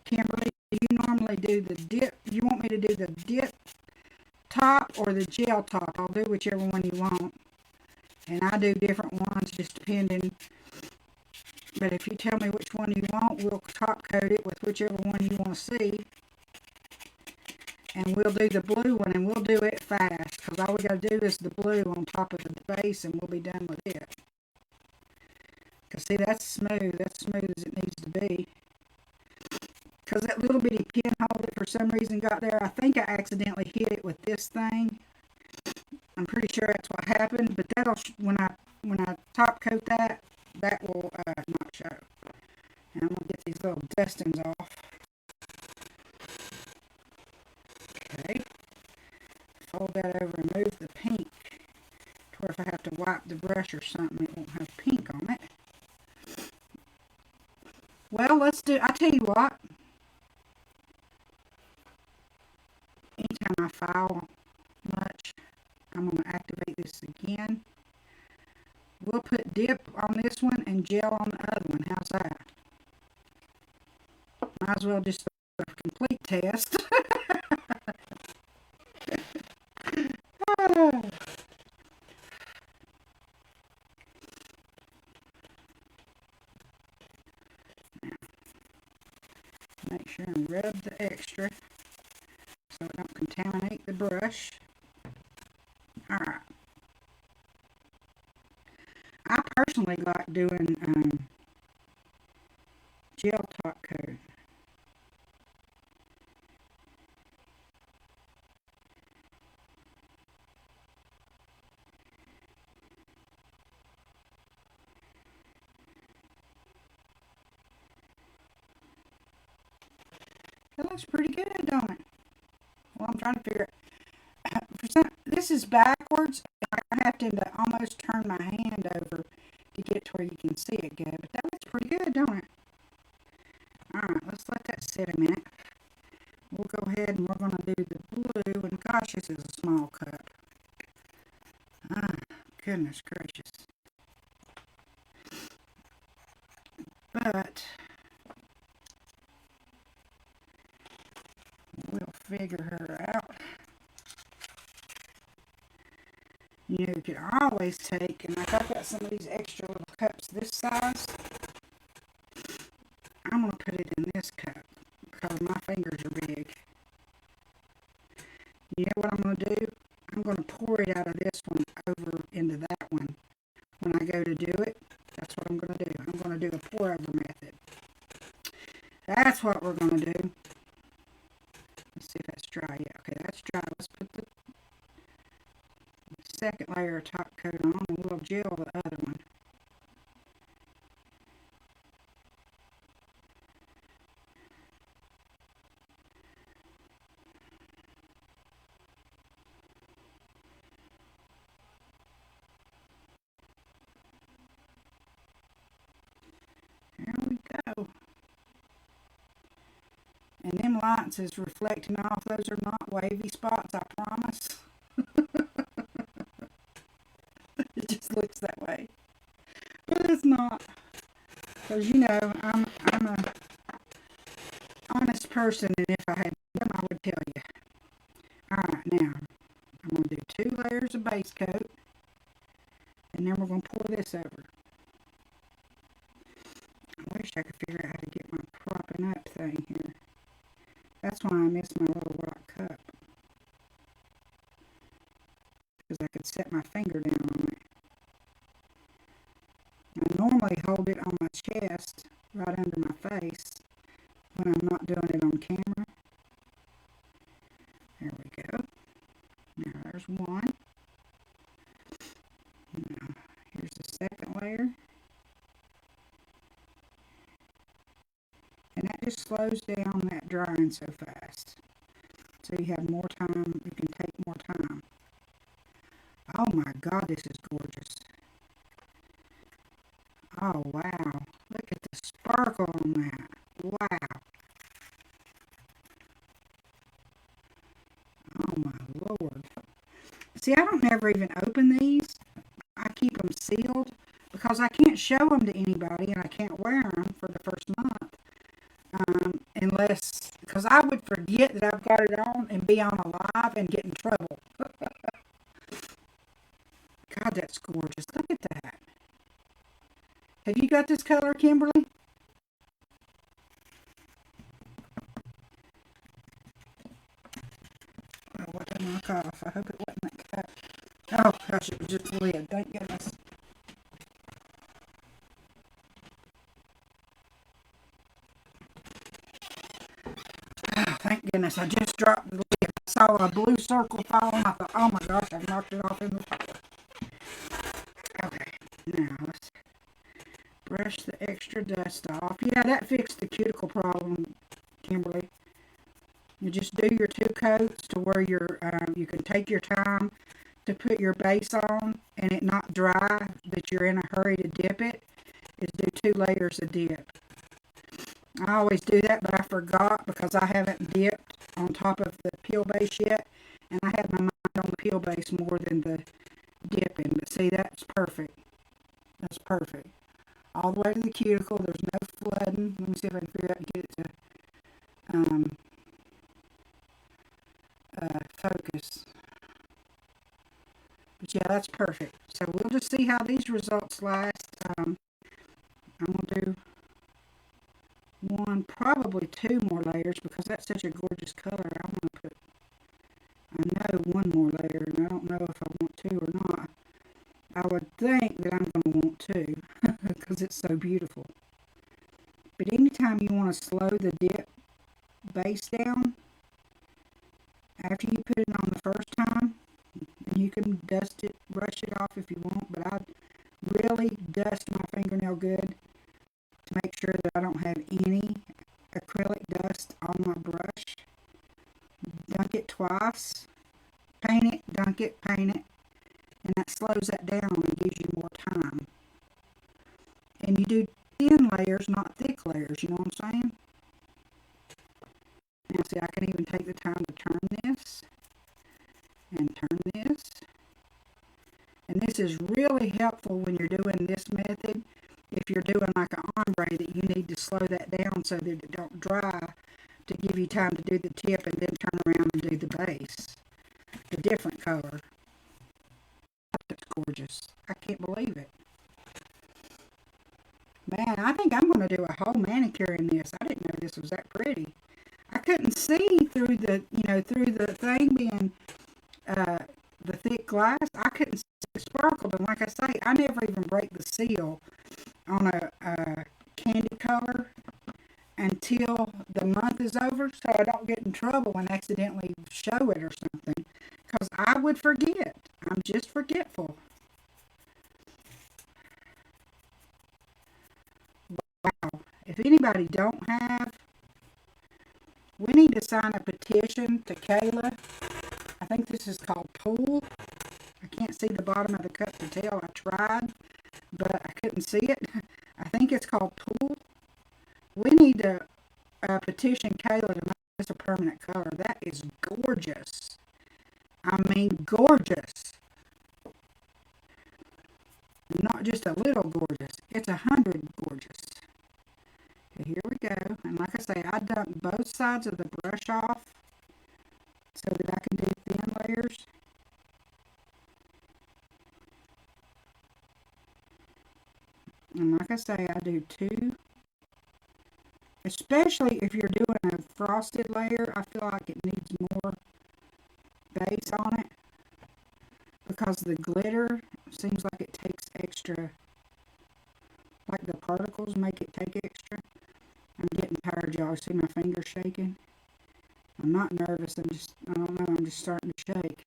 Kimberly? Do you normally do the dip? You want me to do the dip top or the gel top? I'll do whichever one you want. And I do different ones just depending. But if you tell me which one you want, we'll top coat it with whichever one you want to see. And we'll do the blue one, and we'll do it fast. Because all we got to do is the blue on top of the base, and we'll be done with it. Because see, that's smooth as it needs to be. Because that little bitty pinhole that for some reason got there, I think I accidentally hit it with this thing. I'm pretty sure that's what happened, but that'll, when I top coat that, that will not show. And I'm going to get these little dustings off. Okay. Fold that over and move the pink to where if I have to wipe the brush or something, it won't have pink on it. Well, I tell you what. my file much. I'm going to activate this again. We'll put dip on this one and gel on the other one. How's that? Might as well just do a complete test. Make sure and rub the extra so it don't contaminate the brush. Alright. I personally like doing gel top coat. That looks pretty good, don't it? Well, I'm trying to figure out. This is backwards. I have to almost turn my hand over to get to where you can see it good. But that looks pretty good, don't it? Alright, let's let that sit a minute. We'll go ahead and we're going to do the blue. And gosh, this is a small cup. Ah, goodness gracious. But we'll figure her out. You know, you could always take, and like I've got some of these extra little cups this size. I'm going to put it in this cup because my fingers are big. You know what I'm going to do? I'm going to pour it out of this one over into that one. When I go to do it, that's what I'm going to do. I'm going to do a pour over method. That's what we're going to do. Let's see if that's dry yet. Okay, that's dry. Let's put the second layer of top coat on and we'll gel the other one. There we go. And them lights is reflecting off. Those are not wavy spots, I promise. It just looks that way. But it's not. Because, you know, I'm a honest person, and if I had them, I would tell you. Alright, now, I'm going to do 2 layers of base coat. And then we're going to pour this over. I wish I could figure out how to get my propping up thing here. That's why I miss my little rock cup. Because I could set my finger down on it. I normally hold it on my chest, right under my face, when I'm not doing it on camera. There we go. Now there's one. Now here's the second layer. And that just slows down that drying so fast. So you have more time, you can take more time. Oh my God, this is gorgeous. Oh wow, look at the sparkle on that. Wow. Oh my Lord. See, I don't never even open these. I keep them sealed because I can't show them to anybody and I can't wear them for the first month. Unless, because I would forget that I've got it on and be on a live and get in trouble. God, that's gorgeous. Look at that. Have you got this color, Kimberly? Oh, what did I knock off? I hope it wasn't that cut. Oh, gosh, it was just the lid. Thank goodness. Oh, thank goodness. I just dropped the lid. I saw a blue circle fall and I thought, oh my gosh, I've knocked it off in the fire. Okay, now let's brush the extra dust off. Yeah, that fixed the cuticle problem, Kimberly. You just do your 2 coats to where you're, you can take your time to put your base on and it not dry, that you're in a hurry to dip it, is do 2 layers of dip. I always do that, but I forgot because I haven't dipped on top of the peel base yet. wheelbase more than the dipping. But see, that's perfect. That's perfect. All the way to the cuticle. There's no flooding. Let me see if I can figure out to get it to focus. But yeah, that's perfect. So we'll just see how these results last. I'm going to do one, probably two more layers because that's such a gorgeous color. I want to put, I know, one more layer, and I don't know if I want to or not. I would think that I'm going to want to because it's so beautiful. But anytime you want to slow the dip base down, after you put it on the first time, and you can dust it, brush it off if you want, but I really dust my fingernail good to make sure that I don't have any acrylic dust on my brush. Dunk it twice, paint it, dunk it, paint it, and that slows that down and gives you more time. And you do thin layers, not thick layers, you know what I'm saying? Now see, I can even take the time to turn this and turn this. And this is really helpful when you're doing this method. If you're doing like an ombre, that you need to slow that down so that it don't dry, to give you time to do the tip and then turn around and do the base. The different color. That's gorgeous. I can't believe it. Man, I think I'm going to do a whole manicure in this. I didn't know this was that pretty. I couldn't see through the, through the thing being the thick glass. I couldn't see it sparkled. And like I say, I never even break the seal on a candy color until the month is over, so I don't get in trouble and accidentally show it or something, because I would forget. I'm just forgetful. Wow. If anybody don't have, we need to sign a petition to Kayla. I think this is called Pool. I can't see the bottom of the cup to tell. I tried, but I couldn't see it. I think it's called Pool. We need to petition Kayla to make this a permanent color. That is gorgeous. I mean, gorgeous. Not just a little gorgeous. It's 100 gorgeous. Okay, here we go. And like I say, I dumped both sides of the brush off so that I can do thin layers. And like I say, I do two. Especially if you're doing a frosted layer, I feel like it needs more base on it, because the glitter seems like it takes extra, like the particles make it take extra. I'm getting tired, y'all. See my fingers shaking? I'm not nervous, I don't know, I'm just starting to shake.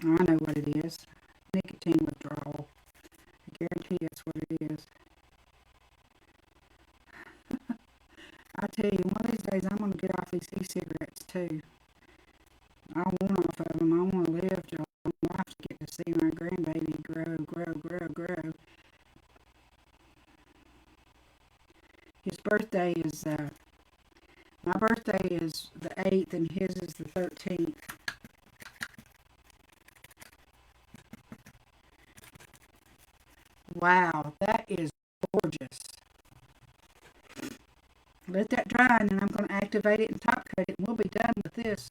Oh, I know what it is. Nicotine withdrawal. I guarantee that's what it is. I tell you, one of these days I'm going to get off these e-cigarettes too. I want off of them. I want to live till my life to get to see my grandbaby grow. His birthday is, my birthday is the 8th and his is the 13th. Wow, that is gorgeous. Let that dry, and then I'm going to activate it and top coat it, and we'll be done with this.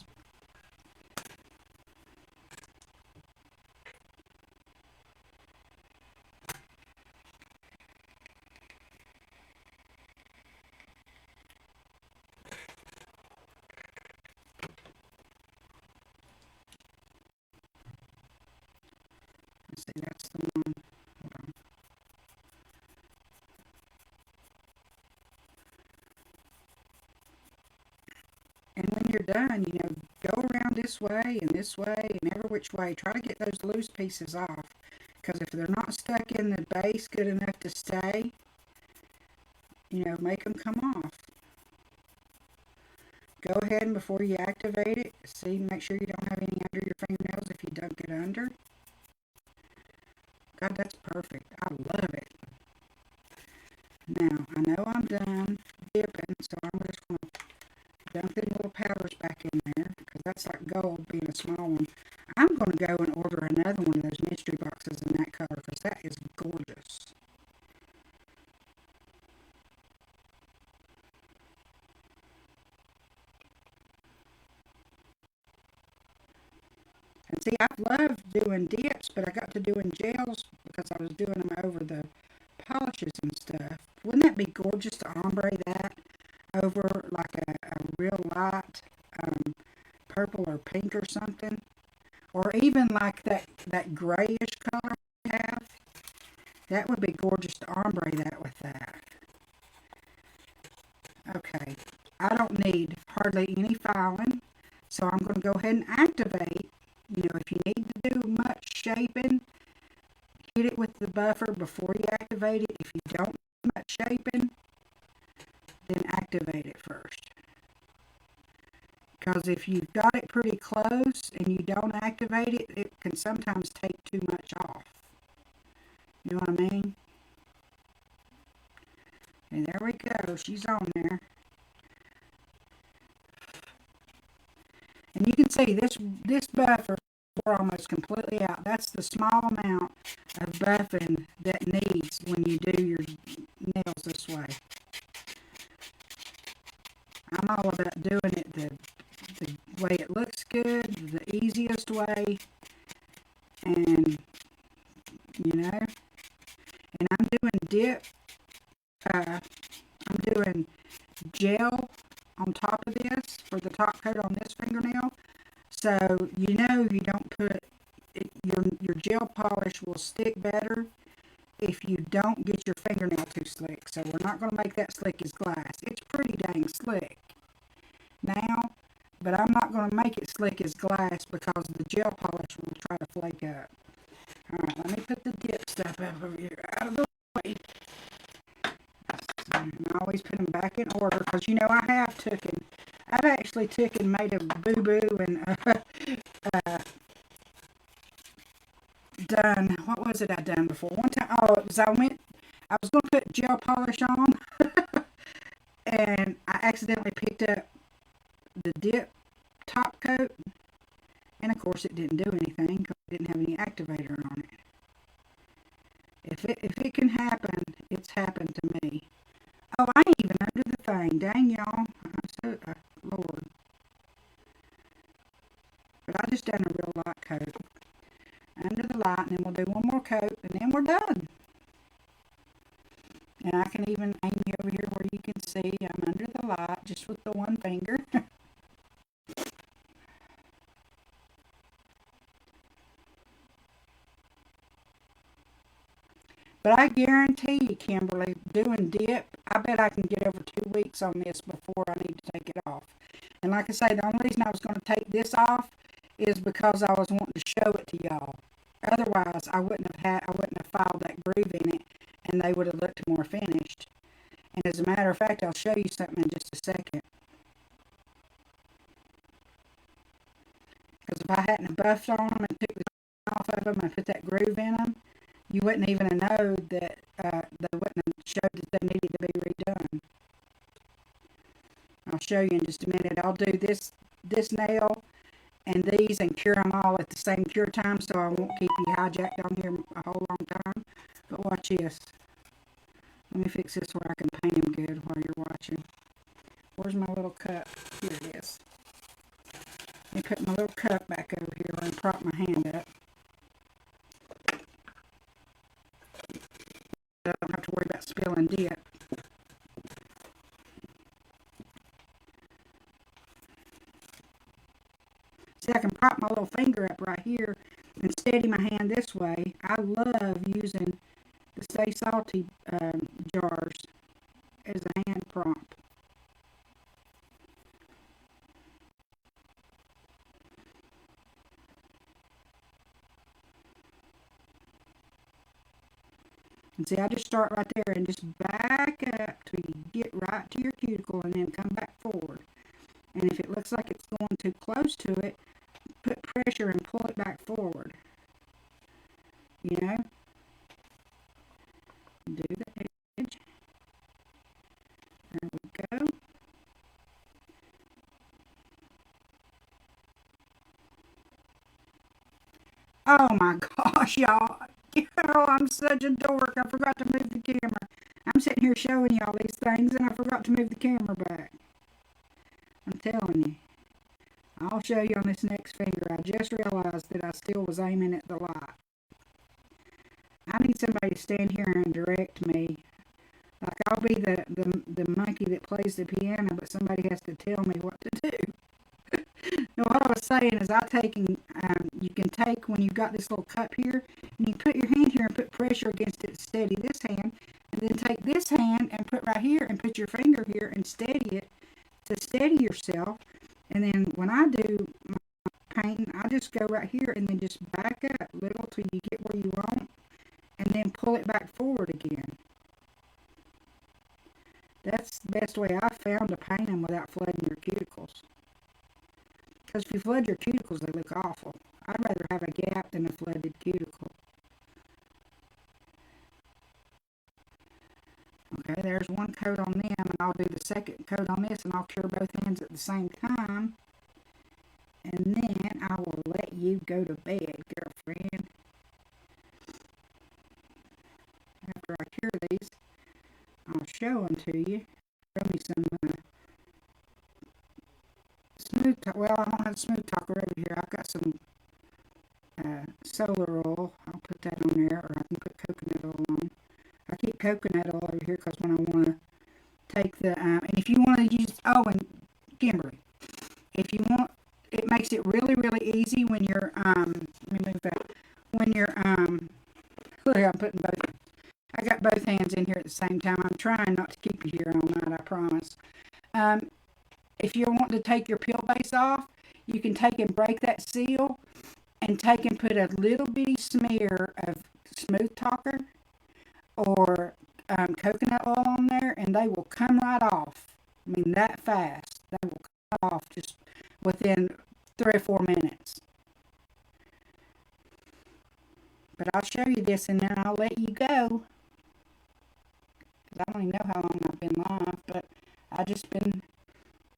Let's see, that's the one. Hold on. And when you're done, go around this way and every which way. Try to get those loose pieces off, because if they're not stuck in the base good enough to stay, make them come off. Go ahead and before you activate it, make sure you don't have any under your fingernails if you dunk it under. God, that's perfect. I love it. Now, I know I'm done dipping, so I'm just going to dump the little powders back in there, because That's like gold being a small one. I'm going to go and order another one of those mystery boxes in that color because that is gorgeous. And see, I've loved doing dips, but I got to doing gels because I was doing them over the polishes and stuff. Wouldn't that be gorgeous to ombre that over like a real light purple or pink or something? Or even like that grayish color we have. That would be gorgeous to ombre that with that. Okay, I don't need hardly any filing, so I'm going to go ahead and activate. You know, if you need to do much shaping, hit it with the buffer before you activate it. If you don't do much shaping, then activate it first. Because if you've got it pretty close and you don't activate it, it can sometimes take too much off. You know what I mean? And there we go. She's on there. And you can see this buffer wore almost completely out. That's the small amount of buffing that needs when you do your nails this way. I'm all about doing it the way it looks good, the easiest way, and you know, and I'm doing dip, I'm doing gel on top of this for the top coat on this fingernail, so you know you don't put it, your gel polish will stick better if you don't get your fingernail too slick. So we're not going to make that slick as glass. It's pretty dang slick now, but I'm not going to make it slick as glass because the gel polish will try to flake up. Alright, let me put the dip stuff over here out of the way. And I always put them back in order because, you know, I've actually made a boo-boo and done, what was it I done before? One time, it was I was going to put gel polish on and I accidentally picked up the dip top coat, and of course it didn't do anything because it didn't have any activator on it. If it can happen, it's happened to me. Oh, I ain't even under the thing. Dang, y'all. Lord. But I just done a real light coat. Under the light, and then we'll do one more coat, and then we're done. And I can even aim you over here where you can see I'm under the light just with the one finger. But I guarantee you, Kimberly, doing dip, I bet I can get over 2 weeks on this before I need to take it off. And like I say, the only reason I was going to take this off is because I was wanting to show it to y'all. Otherwise, I wouldn't have filed that groove in it, and they would have looked more finished. And as a matter of fact, I'll show you something in just a second. Because if I hadn't buffed on them and took the off of them and put that groove in them, you wouldn't even know that they wouldn't have showed that they needed to be redone. I'll show you in just a minute. I'll do this nail and these and cure them all at the same cure time, so I won't keep you hijacked on here a whole long time. But watch this. Let me fix this where I can paint them good while you're watching. Where's my little cup? Here it is. Let me put my little cup back over here and prop my hand up. I don't have to worry about spilling dip. See, I can prop my little finger up right here and steady my hand this way. I love using the Stay Salty jars as a hand prop. And see, I just start right there and just back up till you get right to your cuticle and then come back forward. And if it looks like it's going too close to it, put pressure and pull it back forward. You know? Do the edge. There we go. Oh my gosh, y'all. Oh, I'm such a dork. I forgot to move the camera. I'm sitting here showing y'all these things and I forgot to move the camera back. I'm telling you. I'll show you on this next finger. I just realized that I still was aiming at the light. I need somebody to stand here and direct me. Like I'll be the monkey that plays the piano, but somebody has to tell me what to do. No, what I was saying is you can take, when you've got this little cup here, and you put your hand here and put pressure against it to steady this hand, and then take this hand and put right here and put your finger here and steady it to steady yourself. And then when I do my painting, I just go right here and then just back up little till you get where you want, and then pull it back forward again. That's the best way I've found to paint them without flooding your cuticles. Because if you flood your cuticles, they look awful. I'd rather have a gap than a flooded cuticle. Okay, there's one coat on them, and I'll do the second coat on this, and I'll cure both ends at the same time. And then I will let you go to bed, girlfriend. After I cure these, I'll show them to you. Show me some smooth talk. Well, I don't have smooth talker over here. I've got some solar oil. I'll put that on there, or I can put coconut oil on. I keep coconut oil over here because when I want to take the, and if you want to use, oh, and Kimberly, if you want, it makes it really, really easy when you're, let me move that, when you're, look, I'm putting both, I got both hands in here at the same time. I'm trying not to keep you here all night, I promise. If you want to take your peel base off, you can take and break that seal and take and put a little bitty smear of smooth talker or coconut oil on there, and they will come right off. I mean, that fast. They will come off just within 3 or 4 minutes. But I'll show you this, and then I'll let you go. I don't even know how long I've been live, but I've just been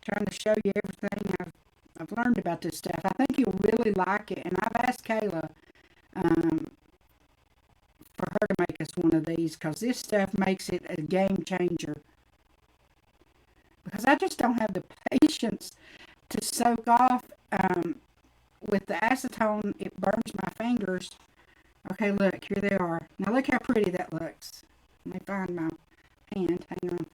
trying to show you everything I've learned about this stuff. I think you'll really like it, and I've asked Kayla for her to make us one of these, because this stuff makes it a game changer. Because I just don't have the patience to soak off with the acetone. It burns my fingers. Okay, look, here they are. Now look how pretty that looks. Let me find my hand. Hang on.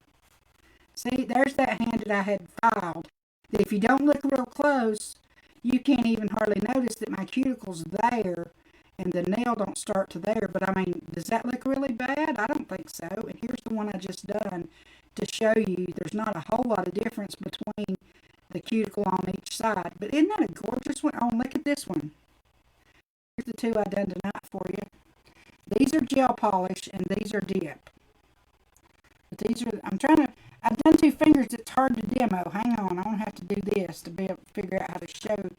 See, there's that hand that I had filed. That if you don't look real close, you can't even hardly notice that my cuticle's there and the nail don't start to there. But I mean, does that look really bad? I don't think so. And here's the one I just done to show you there's not a whole lot of difference between the cuticle on each side. But isn't that a gorgeous one? Oh, look at this one. Here's the two I done tonight for you. These are gel polish and these are dip. But these are, I've done 2 fingers. It's hard to demo. Hang on, I'm going to have to do this to be able to figure out how to show.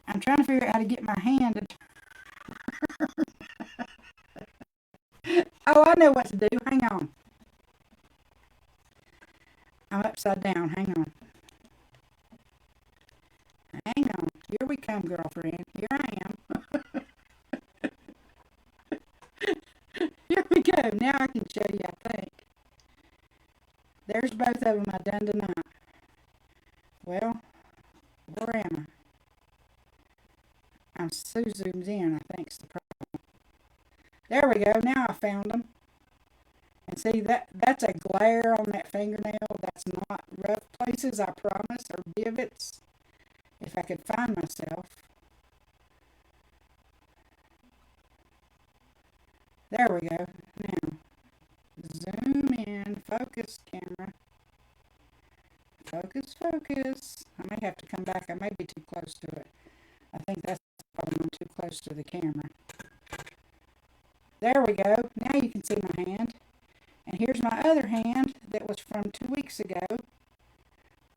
I'm trying to figure out how to get my hand to Oh, I know what to do. Hang on. I'm upside down. Hang on. Hang on. Here we come, girlfriend. Here I am. Here we go. Now I can show you, I think. There's both of them I done tonight. Well, where am I? I'm so zoomed in, I think, is the problem. There we go. Now I found them. And see, that's a glare on that fingernail. That's not rough places, I promise, or divots. If I could find myself. There we go. Now, zoom in. Focus, camera. Focus, focus. I may have to come back. I may be too close to it. I think that's probably I'm too close to the camera. There we go. Now you can see my hand. And here's my other hand that was from 2 weeks ago.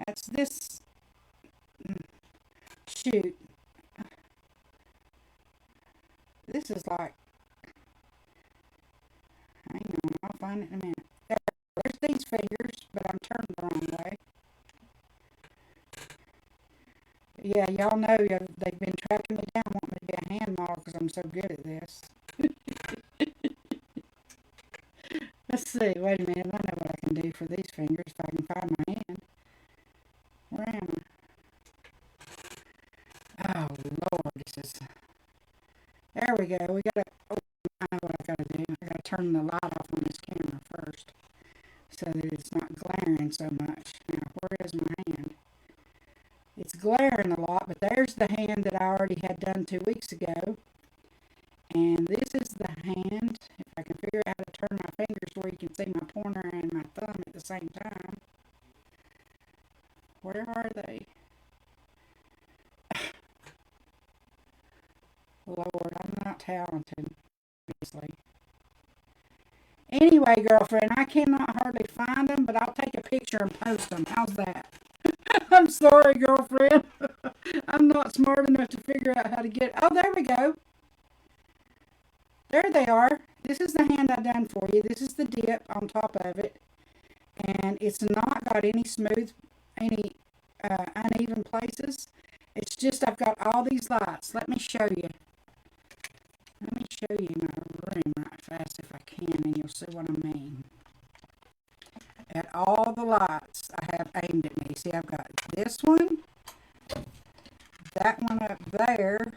That's this. Shoot. This is like, hang on, I'll find it in a minute. There's these fingers, but I'm turned the wrong way. Yeah, y'all know they've been tracking me down, wanting me to be a hand model because I'm so good at this. Let's see. Wait a minute. I know what I can do for these fingers if I can find my hand. Where am I? Oh, Lord. This is... There we go. We got to... Oh, I know what I got to do. I got to turn the light off on this camera first so that it's not glaring so much. Now, where is my hand? It's glaring a lot, but there's the hand that I already had done 2 weeks ago. And this is the hand, if I can figure out how to turn my fingers where you can see my pointer and my thumb at the same time. Where are they? Lord, I'm not talented, obviously. Anyway, girlfriend, I cannot hardly find them, but I'll take a picture and post them. How's that? I'm sorry, girlfriend. I'm not smart enough to figure out how to get... Oh, there we go. There they are. This is the hand I done for you. This is the dip on top of it. And it's not got any smooth, uneven places. It's just I've got all these lights. Let me show you. Let me show you my room right fast if I can, and you'll see what I mean. At all the lights I have aimed at me. See, I've got this one, that one up there.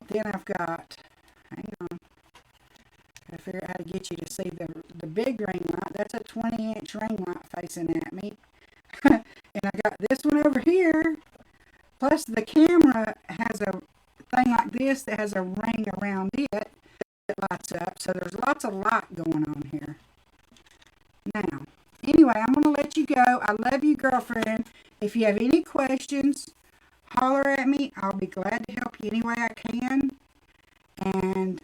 Then I've got, hang on, I figure out how to get you to see the big ring light. That's a 20-inch ring light facing at me. And I got this one over here. Plus the camera has a thing like this that has a ring around it that lights up. So there's lots of light going on here. Now, anyway, I'm going to let you go. I love you, girlfriend. If you have any questions, holler at me. I'll be glad to help you any way I can. And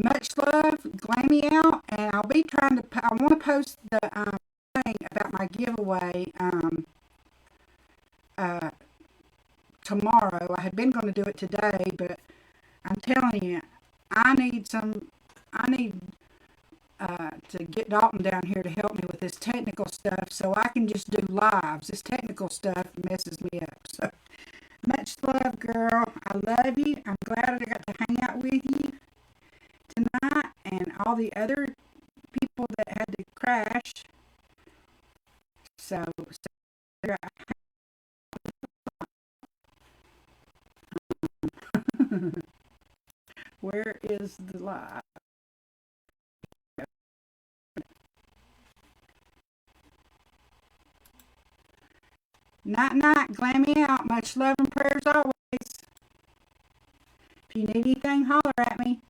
much love. Glam me out. And I'll be trying to, I want to post the thing about my giveaway tomorrow. I had been going to do it today, but I'm telling you, I need to get Dalton down here to help me with this technical stuff so I can just do lives. This technical stuff messes me up. So, much love, girl. I love you. I'm glad I got to hang out with you tonight and all the other people that had to crash. So where is the light? Night, night. Glam me out. Much love and prayers always. If you need anything, holler at me.